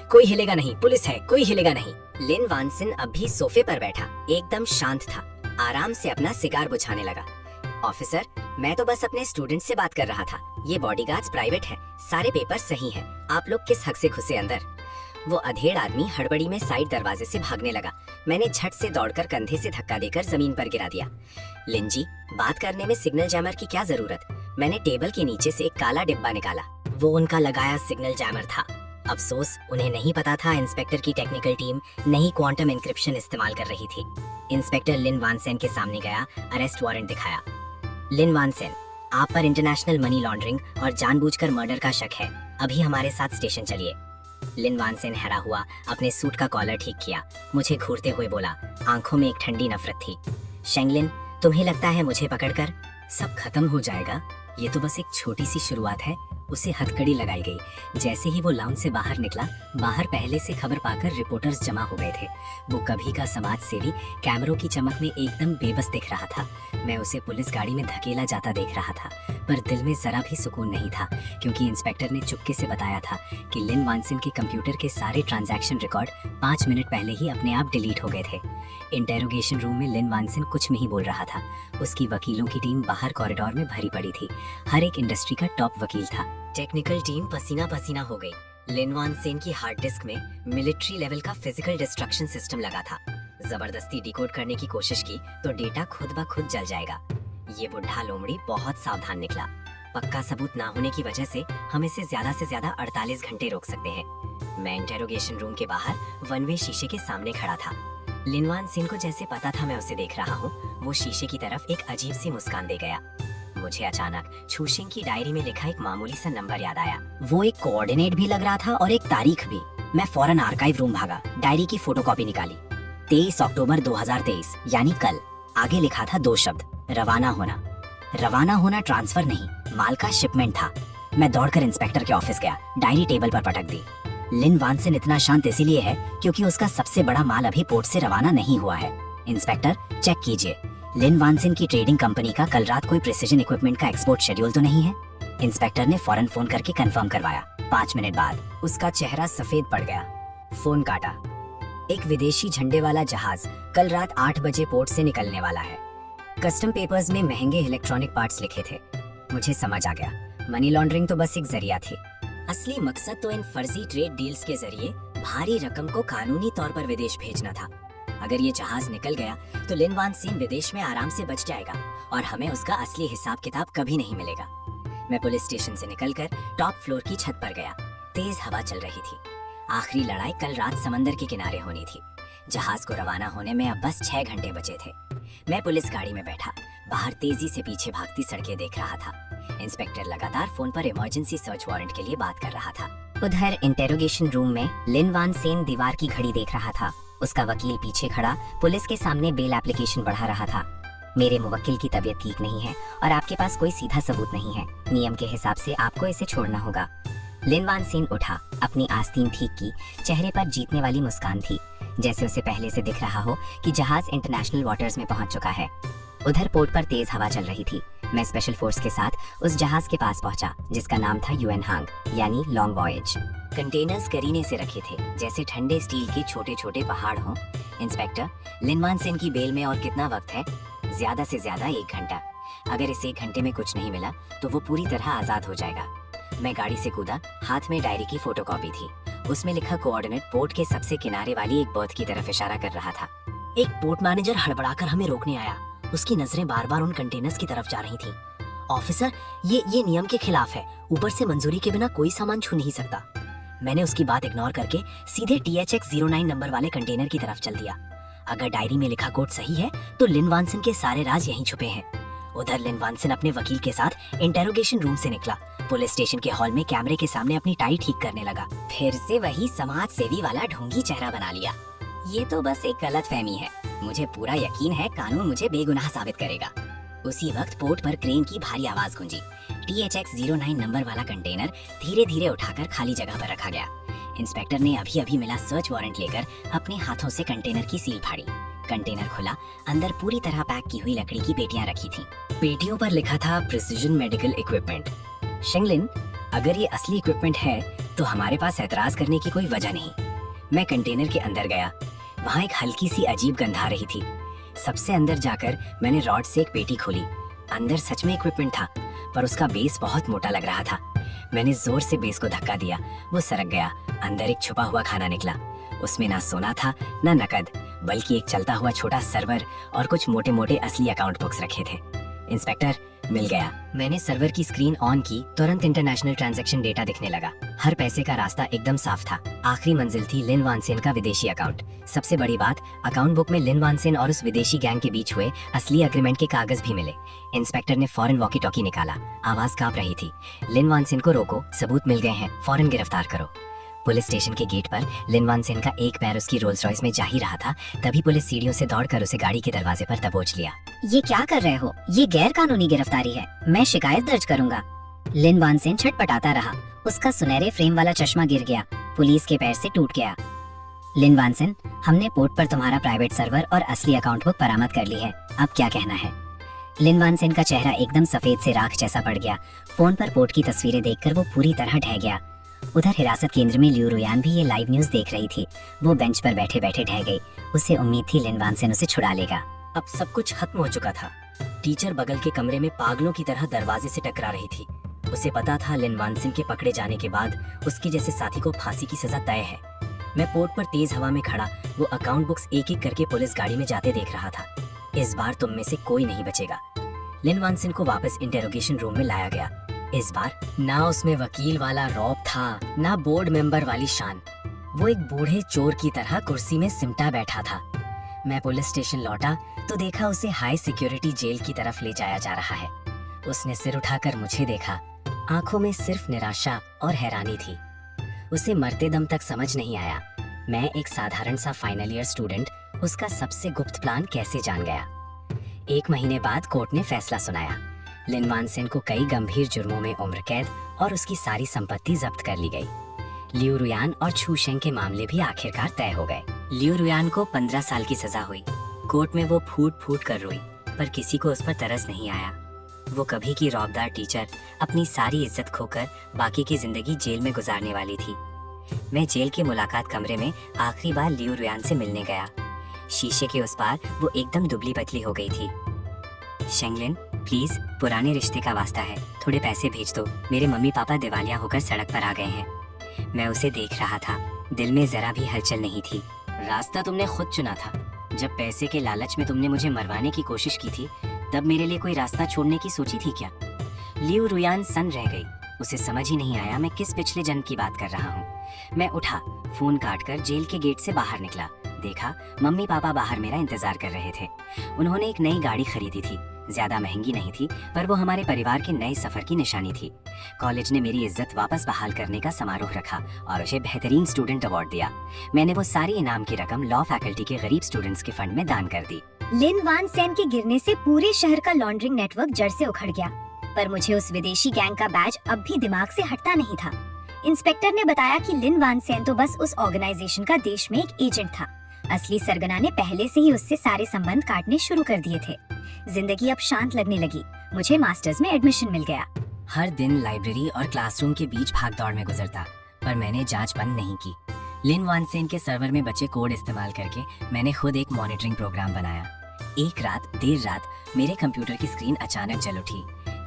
कोई हिलेगा नहीं, पुलिस है, कोई हिलेगा नहीं। लिन वानसेन अब भी सोफे पर बैठा, एकदम शांत था। आराम से अपना सिगार बुझाने लगा। ऑफिसर, मैं तो बस अपने स्टूडेंट से बात कर रहा था। ये बॉडीगार्ड्स प्राइवेट है, सारे पेपर सही हैं। आप लोग किस हक से घुसे अंदर? वो अधेड़ आदमी हड़बड़ी में साइड दरवाजे से भागने लगा। मैंने झट से दौड़कर कंधे से धक्का देकर जमीन पर गिरा दिया। लिन जी, बात करने में सिग्नल जैमर की क्या जरूरत? मैंने टेबल के नीचे से एक काला डिब्बा निकाला। वो उनका लगाया सिग्नल जैमर था। अफसोस उन्हें नहीं पता था इंस्पेक्टर की टेक्निकल टीम नई क्वांटम एन्क्रिप्शन इस्तेमाल कर रही थी। इंस्पेक्टर लिन वानसेन के सामने गया, अरेस्ट वारंट दिखाया। लिन वानसेन, आप पर इंटरनेशनल मनी लॉन्ड्रिंग और जानबूझकर मर्डर का शक है। अभी हमारे साथ स्टेशन चलिए। लिन वानसेन हैरा हुआ, अपने सूट का कॉलर ठीक किया, मुझे घूरते हुए बोला। आंखों में एक ठंडी नफरत थी। शेंगलिन, तुम्हें लगता है मुझे पकड़कर सब खत्म हो जाएगा? ये तो बस एक छोटी सी शुरुआत है। उसे हथकड़ी लगाई गई। जैसे ही वो लाउंज से बाहर निकला, बाहर पहले से खबर पाकर रिपोर्टर्स जमा हो गए थे। वो कभी का समाज सेवी कैमरों की चमक में एकदम बेबस दिख रहा था। मैं उसे पुलिस गाड़ी में धकेला जाता देख रहा था, पर दिल में जरा भी सुकून नहीं था, क्योंकि इंस्पेक्टर ने चुपके से बताया था कि लिन वानसिन के कंप्यूटर के सारे ट्रांजैक्शन रिकॉर्ड 5 मिनट पहले ही अपने आप डिलीट हो गए थे। इंटेरोगेशन रूम में लिन वानसिन कुछ नहीं बोल रहा था। उसकी वकीलों की टीम बाहर कॉरिडोर में भरी पड़ी थी। हर एक इंडस्ट्री का टॉप वकील था। टेक्निकल टीम पसीना पसीना हो गई। लिन वानसिन की हार्ड डिस्क में मिलिट्री लेवल का फिजिकल डिस्ट्रक्शन सिस्टम लगा था। जबरदस्ती डिकोड करने की कोशिश की तो डेटा खुद ब खुद जल जाएगा। ये बुढ़ा लोमड़ी बहुत सावधान निकला। पक्का सबूत ना होने की वजह से हम इसे ज्यादा से ज्यादा 48 घंटे रोक सकते हैं। मैं इंटेरोगेशन रूम के बाहर वन वे शीशे के सामने खड़ा था। लिन वानसिन को जैसे पता था मैं उसे देख रहा हूँ, वो शीशे की तरफ एक अजीब सी मुस्कान दे गया। मुझे अचानक छूशिंग की डायरी में लिखा एक मामूली सा नंबर याद आया। वो एक कोऑर्डिनेट भी लग रहा था और एक तारीख भी। मैं फौरन आर्काइव रूम भागा, डायरी की फोटोकॉपी निकाली। 23 अक्टूबर 2023 यानी कल। आगे लिखा था 2 शब्द, रवाना होना। रवाना होना ट्रांसफर नहीं, माल का शिपमेंट था। मैं दौड़कर इंस्पेक्टर के ऑफिस गया, डायरी टेबल पर पटक दी। लिन वानसिन इतना शांत इसीलिए है क्योंकि उसका सबसे बड़ा माल अभी पोर्ट से रवाना नहीं हुआ है। इंस्पेक्टर, चेक कीजिए, लिन वानसिन की ट्रेडिंग कंपनी का कल रात कोई प्रिसिजन इक्विपमेंट का एक्सपोर्ट शेड्यूल तो नहीं है? इंस्पेक्टर ने फौरन फोन करके कंफर्म करवाया। 5 मिनट बाद उसका चेहरा सफेद पड़ गया। फोन काटा। एक विदेशी झंडे वाला जहाज कल रात 8 बजे पोर्ट से निकलने वाला है। कस्टम पेपर्स में महंगे इलेक्ट्रॉनिक पार्ट्स लिखे थे। मुझे समझ आ गया, मनी लॉन्ड्रिंग तो बस एक जरिया थी। असली मकसद तो इन फर्जी ट्रेड डील्स के जरिए भारी रकम को कानूनी तौर पर विदेश भेजना था। अगर ये जहाज निकल गया तो लिन वानसिन विदेश में आराम से बच जाएगा और हमें उसका असली हिसाब किताब कभी नहीं मिलेगा। मैं पुलिस स्टेशन से निकलकर टॉप फ्लोर की छत पर गया। तेज हवा चल रही थी। आखिरी लड़ाई कल रात समंदर के किनारे होनी थी। जहाज को रवाना होने में अब बस 6 घंटे बचे थे। मैं पुलिस गाड़ी में बैठा बाहर तेजी से पीछे भागती सड़कें देख रहा था। इंस्पेक्टर लगातार फोन पर इमरजेंसी सर्च वारंट के लिए बात कर रहा था। उधर इंटेरोगेशन रूम में लिन वानसिन दीवार की घड़ी देख रहा था। उसका वकील पीछे खड़ा पुलिस के सामने बेल एप्लीकेशन बढ़ा रहा था। मेरे मुवक्किल की तबीयत ठीक नहीं है और आपके पास कोई सीधा सबूत नहीं है। नियम के हिसाब से आपको इसे छोड़ना होगा। लिन वानसिन उठा, अपनी आस्तीन ठीक की, चेहरे पर जीतने वाली मुस्कान थी, जैसे उसे पहले से दिख रहा हो कि जहाज इंटरनेशनल वाटर्स में पहुंच चुका है। उधर पोर्ट पर तेज हवा चल रही थी। मैं स्पेशल फोर्स के साथ उस जहाज के पास पहुंचा जिसका नाम था यूएन हांग यानी लॉन्ग वॉयज। कंटेनर्स करीने से रखे थे जैसे ठंडे स्टील के छोटे छोटे पहाड़ हों। इंस्पेक्टर, लिन वानसिन की बेल में और कितना वक्त है? ज्यादा से ज्यादा 1 घंटा। अगर इस 1 घंटे में कुछ नहीं मिला तो वो पूरी तरह आजाद हो जाएगा। मैं गाड़ी से कूदा, हाथ में डायरी की फोटोकॉपी थी। उसमें लिखा कोऑर्डिनेट पोर्ट के सबसे किनारे वाली एक बर्थ की तरफ इशारा कर रहा था। एक पोर्ट मैनेजर हड़बड़ाकर हमें रोकने आया। उसकी नजरें बार बार उन कंटेनर्स की तरफ जा रही थीं। ऑफिसर, ये नियम के खिलाफ है। ऊपर से मंजूरी के बिना कोई सामान छू नहीं सकता। मैंने उसकी बात इग्नोर करके सीधे THX 09 नंबर वाले कंटेनर की तरफ चल दिया। अगर डायरी में लिखा कोड सही है तो लिन वानसिन के सारे राज यहीं छुपे हैं। उधर लिन वानसिन अपने वकील के साथ इंटेरोगेशन रूम से निकला। पुलिस स्टेशन के हॉल में कैमरे के सामने अपनी टाई ठीक करने लगा। फिर से वही समाज सेवी वाला ढोंगी चेहरा बना लिया। ये तो बस एक गलतफहमी है। मुझे पूरा यकीन है कानून मुझे बेगुनाह साबित करेगा। उसी वक्त पोर्ट पर क्रेन की भारी आवाज गूंजी। THX 09 नंबर वाला कंटेनर धीरे धीरे उठाकर खाली जगह पर रखा गया। इंस्पेक्टर ने अभी अभी मिला सर्च वारंट लेकर अपने हाथों से कंटेनर की सील फाड़ी। कंटेनर खुला, अंदर पूरी तरह पैक की हुई लकड़ी की पेटियां रखी थीं। पेटियों पर लिखा था प्रिसिजन मेडिकल इक्विपमेंट। शिंगलिन, अगर ये असली इक्विपमेंट है तो हमारे पास एतराज करने की कोई वजह नहीं। मैं कंटेनर के अंदर गया। वहाँ एक हल्की सी अजीब गंध आ रही थी। सबसे अंदर जाकर मैंने रॉड से एक पेटी खोली। अंदर सच में इक्विपमेंट था, पर उसका बेस बहुत मोटा लग रहा था। मैंने जोर से बेस को धक्का दिया, वो सरक गया। अंदर एक छुपा हुआ खाना निकला। उसमें ना सोना था ना नकद, बल्कि एक चलता हुआ छोटा सर्वर और कुछ मोटे मोटे असली अकाउंट बुक्स रखे थे। इंस्पेक्टर, मिल गया। मैंने सर्वर की स्क्रीन ऑन की, तुरंत इंटरनेशनल ट्रांजैक्शन डेटा दिखने लगा। हर पैसे का रास्ता एकदम साफ था। आखिरी मंजिल थी लिन वानसिन का विदेशी अकाउंट। सबसे बड़ी बात, अकाउंट बुक में लिन वानसिन और उस विदेशी गैंग के बीच हुए असली एग्रीमेंट के कागज भी मिले। इंस्पेक्टर ने फौरन वॉकी टॉकी निकाला। आवाज कांप रही थी। लिन वानसिन को रोको, सबूत मिल गए हैं, फौरन गिरफ्तार करो। पुलिस स्टेशन के गेट पर लिन वानसिन का एक पैर उसकी रोल्स रॉयस में जा ही रहा था, तभी पुलिस सीढ़ियों से दौड़कर उसे गाड़ी के दरवाजे पर दबोच लिया। ये क्या कर रहे हो? ये गैर कानूनी गिरफ्तारी है। मैं शिकायत दर्ज करूंगा। लिन वानसेन छटपटाता रहा। उसका सुनहरे फ्रेम वाला चश्मा गिर गया, पुलिस के पैर से टूट गया। लिन वानसेन, हमने पोर्ट पर तुम्हारा प्राइवेट सर्वर और असली अकाउंट बुक बरामद कर ली है, अब क्या कहना है? लिन वानसेन का चेहरा एकदम सफेद से राख जैसा पड़ गया। फोन पर पोर्ट की तस्वीरें देखकर वो पूरी तरह ढह गया। उधर हिरासत केंद्र में लियू रुयान भी ये लाइव न्यूज देख रही थी। वो बेंच पर बैठे बैठे ढह गई। उसे उम्मीद थी लिन वानसेन उसे छुड़ा लेगा। अब सब कुछ खत्म हो चुका था। टीचर बगल के कमरे में पागलों की तरह दरवाजे से टकरा रही थी। उसे पता था लिन वानसेन के पकड़े जाने के बाद उसके जैसे साथी को फांसी की सजा तय है। मैं पोर्ट पर तेज हवा में खड़ा वो अकाउंट बुक्स एक एक करके पुलिस गाड़ी में जाते देख रहा था। इस बार तुम में से कोई नहीं बचेगा। लिन वानसेन को वापस इंटेरोगेशन रूम में लाया गया। इस बार ना उसमें वकील वाला रौब था, ना बोर्ड मेंबर वाली शान। वो एक बूढ़े चोर की तरह कुर्सी में सिमटा बैठा था। मैं पुलिस स्टेशन लौटा तो देखा उसे हाई सिक्योरिटी जेल की तरफ ले जाया जा रहा है। उसने सिर उठाकर मुझे देखा। आंखों में सिर्फ निराशा और हैरानी थी। उसे मरते दम तक समझ नहीं आया मैं एक साधारण सा फाइनल ईयर स्टूडेंट उसका सबसे गुप्त प्लान कैसे जान गया। 1 महीने बाद कोर्ट ने फैसला सुनाया। लिन वानसेन को कई गंभीर जुर्मों में उम्र कैद और उसकी सारी संपत्ति जब्त कर ली गई। लियू रुयान और छू शेंग के मामले भी आखिरकार तय हो गए। लियू रुयान को 15 साल की सजा हुई। कोर्ट में वो फूट फूट कर रोई, पर किसी को उस पर तरस नहीं आया। वो कभी की रौबदार टीचर अपनी सारी इज्जत खोकर बाकी की जिंदगी जेल में गुजारने वाली थी। मैं जेल के मुलाकात कमरे में आखिरी बार लियू रुयान से मिलने गया। शीशे के उस पार वो एकदम दुबली पतली हो गई थी। शेंगलिन, प्लीज, पुराने रिश्ते का वास्ता है, थोड़े पैसे भेज दो। मेरे मम्मी पापा दिवालिया होकर सड़क पर आ गए हैं। मैं उसे देख रहा था। दिल में जरा भी हलचल नहीं थी। रास्ता तुमने खुद चुना था। जब पैसे के लालच में तुमने मुझे मरवाने की कोशिश की थी, तब मेरे लिए कोई रास्ता छोड़ने की सोची थी क्या? लियू रुयान सन रह गई। उसे समझ ही नहीं आया मैं किस पिछले जन्म की बात कर रहा हूँ। मैं उठा, फोन काटकर जेल के गेट से बाहर निकला। देखा मम्मी पापा बाहर मेरा इंतजार कर रहे थे। उन्होंने एक नई गाड़ी खरीदी थी। ज्यादा महंगी नहीं थी, पर वो हमारे परिवार के नए सफर की निशानी थी। कॉलेज ने मेरी इज्जत वापस बहाल करने का समारोह रखा और उसे बेहतरीन स्टूडेंट अवार्ड दिया। मैंने वो सारी इनाम की रकम लॉ फैकल्टी के गरीब स्टूडेंट्स के फंड में दान कर दी। लिन वानसेन के गिरने से पूरे शहर का लॉन्ड्रिंग नेटवर्क जड़ से उखड़ गया, पर मुझे उस विदेशी गैंग का बैज अब भी दिमाग से हटता नहीं था। इंस्पेक्टर ने बताया कि लिन वानसेन तो बस उस ऑर्गेनाइजेशन का देश में एक एजेंट था। असली सरगना ने पहले से ही उससे सारे संबंध काटने शुरू कर दिए थे। जिंदगी अब शांत लगने लगी। मुझे मास्टर्स में एडमिशन मिल गया। हर दिन लाइब्रेरी और क्लासरूम के बीच भागदौड़ में गुजरता, पर मैंने जांच बंद नहीं की। लिन वानसेन के सर्वर में बचे कोड इस्तेमाल करके मैंने खुद एक मॉनिटरिंग प्रोग्राम बनाया। एक रात देर रात मेरे कंप्यूटर की स्क्रीन अचानक जल उठी।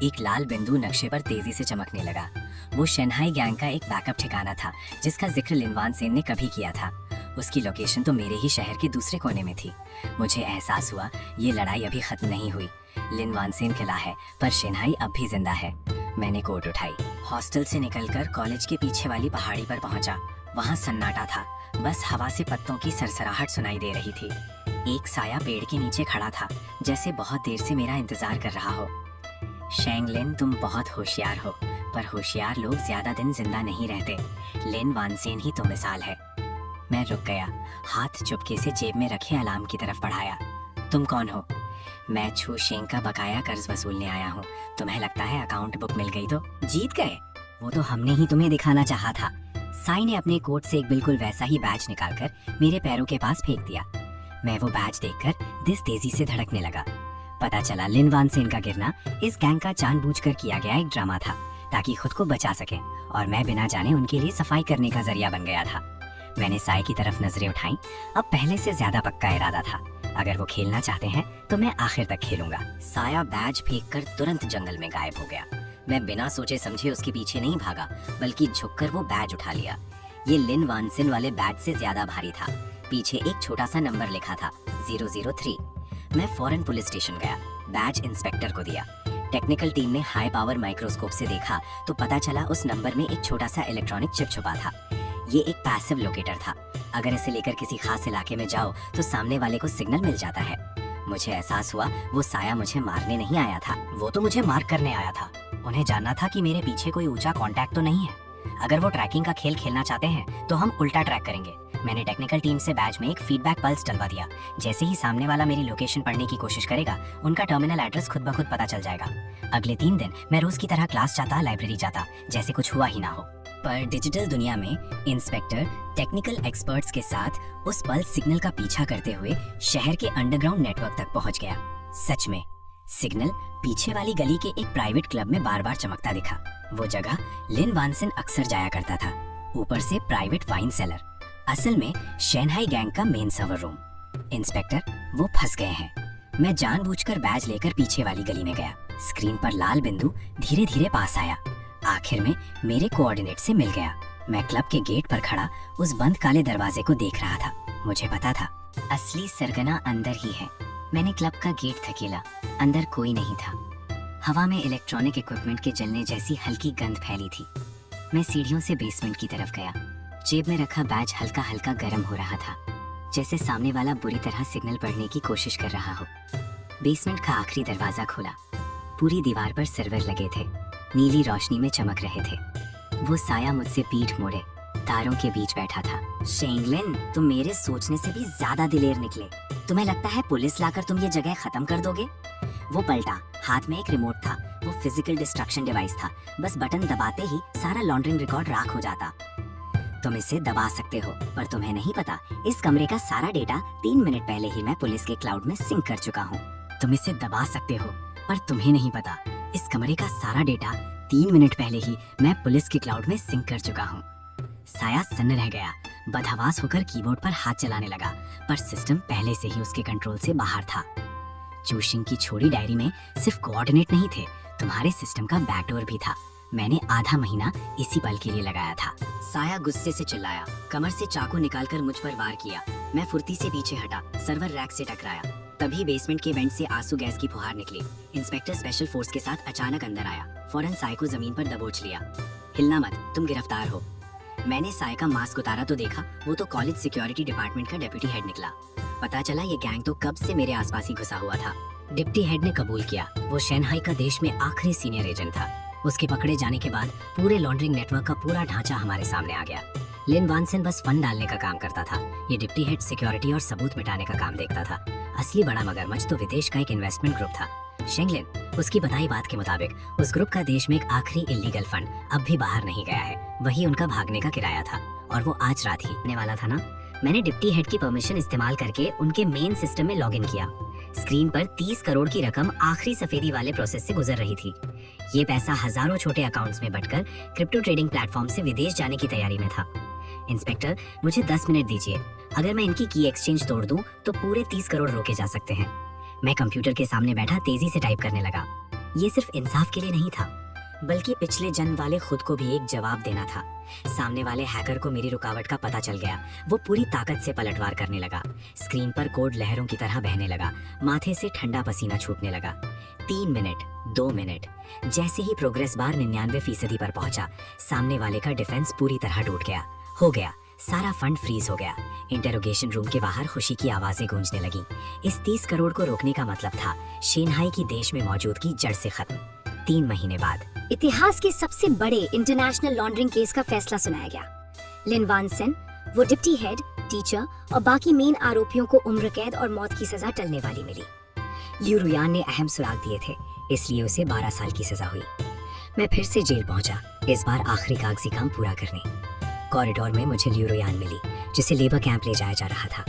एक लाल बिंदु नक्शे पर तेजी से चमकने लगा। वो शंघाई गैंग का एक बैकअप ठिकाना था जिसका जिक्र लिन वानसेन ने कभी किया था। उसकी लोकेशन तो मेरे ही शहर के दूसरे कोने में थी। मुझे एहसास हुआ ये लड़ाई अभी खत्म नहीं हुई। लिन वानसेन किला है, पर शंघाई अब भी जिंदा है। मैंने कोट उठाई, हॉस्टल से निकलकर कॉलेज के पीछे वाली पहाड़ी पर पहुंचा। वहाँ सन्नाटा था, बस हवा से पत्तों की सरसराहट सुनाई दे रही थी। एक साया पेड़ के नीचे खड़ा था, जैसे बहुत देर से मेरा इंतजार कर रहा हो। शेंगलिन, तुम बहुत होशियार हो, पर होशियार लोग ज्यादा दिन जिंदा नहीं रहते। लिन वानसेन ही तो मिसाल है। मैं रुक गया, हाथ चुपके से जेब में रखे अलार्म की तरफ बढ़ाया। तुम कौन हो? मैं छू शेंग का बकाया कर्ज वसूलने आया हूँ। तुम्हें लगता है अकाउंट बुक मिल गई तो जीत गए? वो तो हमने ही तुम्हें दिखाना चाहा था। साई ने अपने कोट से एक बिल्कुल वैसा ही बैज निकालकर मेरे पैरों के पास फेंक दिया। मैं वो बैज देखकर दिल तेजी से धड़कने लगा। पता चला लिन वानसेन का गिरना इस गैंग का जानबूझकर किया गया एक ड्रामा था, ताकि खुद को बचा सके, और मैं बिना जाने उनके लिए सफाई करने का जरिया बन गया था। मैंने साई की तरफ नजरें उठाई। अब पहले से ज्यादा पक्का इरादा था। अगर वो खेलना चाहते हैं तो मैं आखिर तक खेलूंगा। साया बैज फेंककर तुरंत जंगल में गायब हो गया। मैं बिना सोचे समझे उसके पीछे नहीं भागा, बल्कि झुककर वो बैज उठा लिया। ये लिन वानसेन वाले बैज से ज्यादा भारी था। पीछे एक छोटा सा नंबर लिखा था, 003। मैं फौरन पुलिस स्टेशन गया, बैज इंस्पेक्टर को दिया। टेक्निकल टीम ने हाई पावर माइक्रोस्कोप से देखा तो पता चला उस नंबर में एक छोटा सा इलेक्ट्रॉनिक चिप छुपा था। ये एक पैसिव लोकेटर था। अगर इसे लेकर किसी खास इलाके में जाओ तो सामने वाले को सिग्नल मिल जाता है। मुझे एहसास हुआ वो साया मुझे मारने नहीं आया था, वो तो मुझे मार्क करने आया था। उन्हें जानना था कि मेरे पीछे कोई ऊंचा कांटेक्ट तो नहीं है। अगर वो ट्रैकिंग का खेल खेलना चाहते हैं तो हम उल्टा ट्रैक करेंगे, मैंने टेक्निकल टीम से बैच में एक फीडबैक पल्स डलवा दिया। जैसे ही सामने वाला मेरी लोकेशन पढ़ने की कोशिश करेगा, उनका टर्मिनल एड्रेस खुद ब खुद पता चल जाएगा। अगले 3 दिन मैं रोज की तरह क्लास जाता, लाइब्रेरी जाता, जैसे कुछ हुआ ही ना हो। पर डिजिटल दुनिया में इंस्पेक्टर टेक्निकल एक्सपर्ट्स के साथ उस पल्स सिग्नल का पीछा करते हुए शहर के अंडरग्राउंड नेटवर्क तक पहुंच गया। सच में सिग्नल पीछे वाली गली के एक प्राइवेट क्लब में बार बार चमकता दिखा। वो जगह लिन वानसन अक्सर जाया करता था। ऊपर से प्राइवेट वाइन सेलर, असल में शंघाई गैंग का मेन सर्वर रूम। इंस्पेक्टर, वो फंस गए हैं। मैं जानबूझकर बैज लेकर पीछे वाली गली में गया। स्क्रीन पर लाल बिंदु धीरे धीरे पास आया। आखिर में मेरे कोऑर्डिनेट से मिल गया। मैं क्लब के गेट पर खड़ा उस बंद काले दरवाजे को देख रहा था। मुझे पता था असली सरगना अंदर ही है। मैंने क्लब का गेट धकेला। अंदर कोई नहीं था। हवा में इलेक्ट्रॉनिक इक्विपमेंट के जलने जैसी हल्की गंध फैली थी। मैं सीढ़ियों से बेसमेंट की तरफ गया। जेब में रखा बैज हल्का हल्का गर्म हो रहा था, जैसे सामने वाला बुरी तरह सिग्नल पढ़ने की कोशिश कर रहा हो। बेसमेंट का आखिरी दरवाजा खुला। पूरी दीवार पर सर्वर लगे थे, नीली रोशनी में चमक रहे थे। वो साया मुझसे पीठ मोड़े तारों के बीच बैठा था। शेंगलिन, तुम मेरे सोचने से भी ज्यादा दिलेर निकले। तुम्हें लगता है पुलिस लाकर तुम ये जगह खत्म कर दोगे? वो पलटा। हाथ में एक रिमोट था। वो फिजिकल डिस्ट्रक्शन डिवाइस था। बस बटन दबाते ही सारा लॉन्ड्रिंग रिकॉर्ड राख हो जाता। तुम इसे दबा सकते हो, पर तुम्हें नहीं पता इस कमरे का सारा डेटा 3 मिनट पहले ही मैं पुलिस के क्लाउड में सिंक कर चुका हूँ। तुम इसे दबा सकते हो, पर तुम्हें नहीं पता इस कमरे का सारा डेटा 3 मिनट पहले ही मैं पुलिस के क्लाउड में सिंक कर चुका हूँ। साया सन्न रह गया। बदहवास होकर कीबोर्ड पर हाथ चलाने लगा, पर सिस्टम पहले से ही उसके कंट्रोल से बाहर था। चूशिंग की छोड़ी डायरी में सिर्फ कोऑर्डिनेट नहीं थे, तुम्हारे सिस्टम का बैकडोर भी था। मैंने आधा महीना इसी पल के लिए लगाया था। साया गुस्से से चिल्लाया, कमर से चाकू निकालकर मुझ पर वार किया। मैं फुर्ती से पीछे हटा, सर्वर रैक से टकराया। तभी बेसमेंट के वेंट से आंसू गैस की फुहार निकली। इंस्पेक्टर स्पेशल फोर्स के साथ अचानक अंदर आया। फौरन साय को जमीन पर दबोच लिया। हिलना मत, तुम गिरफ्तार हो। मैंने साय का मास्क उतारा तो देखा वो तो कॉलेज सिक्योरिटी डिपार्टमेंट का डेप्यूटी हेड निकला। पता चला ये गैंग तो कब से मेरे आसपास ही घुसा हुआ था। डिप्टी हेड ने कबूल किया वो शंघाई का देश में आखिरी सीनियर एजेंट था। उसके पकड़े जाने के बाद पूरे लॉन्ड्रिंग नेटवर्क का पूरा ढांचा हमारे सामने आ गया। लिन वानसन बस फंड डालने का काम करता था। ये डिप्टी हेड सिक्योरिटी और सबूत मिटाने का काम देखता था। असली बड़ा मगरमच्छ तो विदेश का एक इन्वेस्टमेंट ग्रुप था। शेंगलिन, उसकी बताई बात के मुताबिक उस ग्रुप का देश में एक आखिरी इलीगल फंड अब भी बाहर नहीं गया है। वही उनका भागने का किराया था, और वो आज रात ही आने वाला था ना। मैंने डिप्टी हेड की परमिशन इस्तेमाल करके उनके मेन सिस्टम में लॉगिन किया। स्क्रीन पर 30 करोड़ की रकम आखिरी सफेदी वाले प्रोसेस से गुजर रही थी। ये पैसा हजारों छोटे अकाउंट्स में बंटकर क्रिप्टो ट्रेडिंग प्लेटफॉर्म से विदेश जाने की तैयारी में था। इंस्पेक्टर, मुझे 10 मिनट दीजिए। अगर मैं इनकी की एक्सचेंज तोड़ दूं तो पूरे 30 करोड़ रोके जा सकते हैं। मैं कंप्यूटर के सामने बैठा तेजी से टाइप करने लगा। ये सिर्फ इंसाफ के लिए नहीं था, बल्कि पिछले जन्म वाले खुद को भी एक जवाब देना था। सामने वाले हैकर को मेरी रुकावट का पता चल गया। वो पूरी ताकत से पलटवार करने लगा। स्क्रीन पर कोड लहरों की तरह बहने लगा। माथे से ठंडा पसीना छूटने लगा। 3 मिनट, 2 मिनट, जैसे ही प्रोग्रेस बार 99% पर पहुंचा, सामने वाले का डिफेंस पूरी तरह टूट गया। हो गया, सारा फंड फ्रीज हो गया। इंटरोगेशन रूम के बाहर खुशी की आवाजें गूंजने लगी। इस 30 करोड़ को रोकने का मतलब था शंघाई की देश में मौजूदगी जड़ से खत्म। 3 महीने बाद इतिहास के सबसे बड़े इंटरनेशनल लॉन्ड्रिंग केस का फैसला सुनाया गया। लिन वानसन, वो डिप्टी हेड, टीचर और बाकी मेन आरोपियों को उम्र कैद और मौत की सजा टलने वाली मिली। लियू रुयान ने अहम सुराग दिए थे, इसलिए उसे 12 साल की सजा हुई। मैं फिर से जेल पहुंचा, इस बार आखिरी कागजी काम पूरा करने। कॉरिडोर में मुझे लियू रुयान मिली, जिसे लेबर कैंप ले जाया जा रहा था।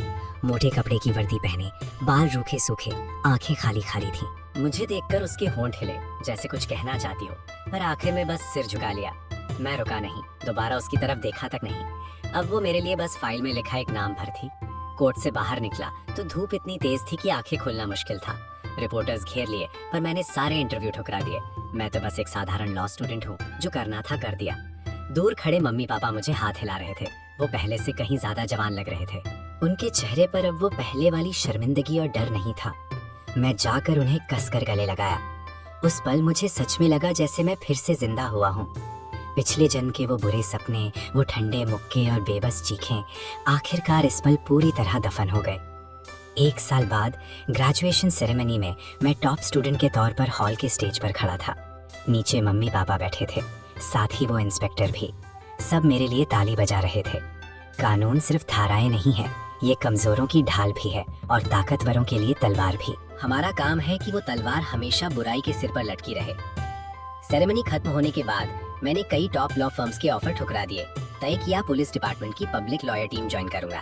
मोटे कपड़े की वर्दी पहने, बाल रूखे सूखे, आंखें खाली खाली थीं। मुझे देखकर उसके होंठ हिले, जैसे कुछ कहना चाहती हो, पर आखिर में बस सिर झुका लिया। मैं रुका नहीं, दोबारा उसकी तरफ देखा तक नहीं। अब वो मेरे लिए बस फाइल में लिखा एक नाम भर थी। कोर्ट से बाहर निकला तो धूप इतनी तेज थी कि आंखें खोलना मुश्किल था। रिपोर्टर्स घेर लिए, पर मैंने सारे इंटरव्यू ठुकरा दिए। मैं तो बस एक साधारण लॉ स्टूडेंट हूँ, जो करना था कर दिया। दूर खड़े मम्मी पापा मुझे हाथ हिला रहे थे। वो पहले से कहीं ज्यादा जवान लग रहे थे। उनके चेहरे पर अब वो पहले वाली शर्मिंदगी और डर नहीं था। मैं जाकर उन्हें कसकर गले लगाया। उस पल मुझे सच में लगा जैसे मैं फिर से जिंदा हुआ हूँ। पिछले जन्म के वो बुरे सपने, वो ठंडे मुक्के और बेबस चीखें, आखिरकार इस पल पूरी तरह दफन हो गए। 1 साल बाद ग्रेजुएशन सेरेमनी में मैं टॉप स्टूडेंट के तौर पर हॉल के स्टेज पर खड़ा था। नीचे मम्मी पापा बैठे थे, साथ ही वो इंस्पेक्टर भी। सब मेरे लिए ताली बजा रहे थे। कानून सिर्फ धाराएं नहीं है, ये कमजोरों की ढाल भी है और ताकतवरों के लिए तलवार भी। हमारा काम है कि वो तलवार हमेशा बुराई के सिर पर लटकी रहे। सेरेमनी खत्म होने के बाद मैंने कई टॉप लॉ फर्म्स के ऑफर ठुकरा दिए। तय किया पुलिस डिपार्टमेंट की पब्लिक लॉयर टीम ज्वाइन करूंगा।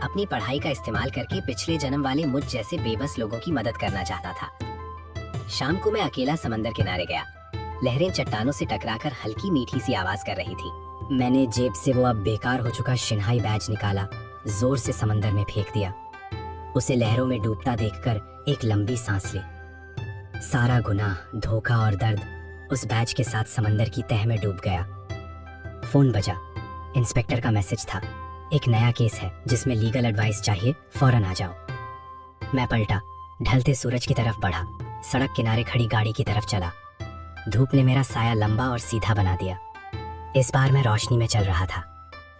अपनी पढ़ाई का इस्तेमाल करके पिछले जन्म वाले मुझ जैसे बेबस लोगों की मदद करना चाहता था। शाम को मैं अकेला समंदर किनारे गया। लहरें चट्टानों से टकराकर हल्की मीठी सी आवाज कर रही थी। मैंने जेब से वो अब बेकार हो चुका शिन्हाई बैज निकाला, जोर से समंदर में फेंक दिया। उसे लहरों में डूबता देखकर एक लंबी सांस ली। सारा गुनाह, धोखा और दर्द उस बैज के साथ समंदर की तह में डूब गया। फोन बजा। इंस्पेक्टर का मैसेज था, एक नया केस है जिसमें लीगल एडवाइस चाहिए, फौरन आ जाओ। मैं पलटा, ढलते सूरज की तरफ बढ़ा, सड़क किनारे खड़ी गाड़ी की तरफ चला। धूप ने मेरा साया लंबा और सीधा बना दिया। इस बार मैं रोशनी में चल रहा था,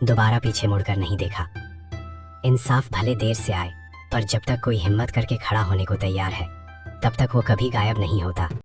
दोबारा पीछे मुड़कर नहीं देखा। इंसाफ भले देर से आए, पर जब तक कोई हिम्मत करके खड़ा होने को तैयार है, तब तक वो कभी गायब नहीं होता।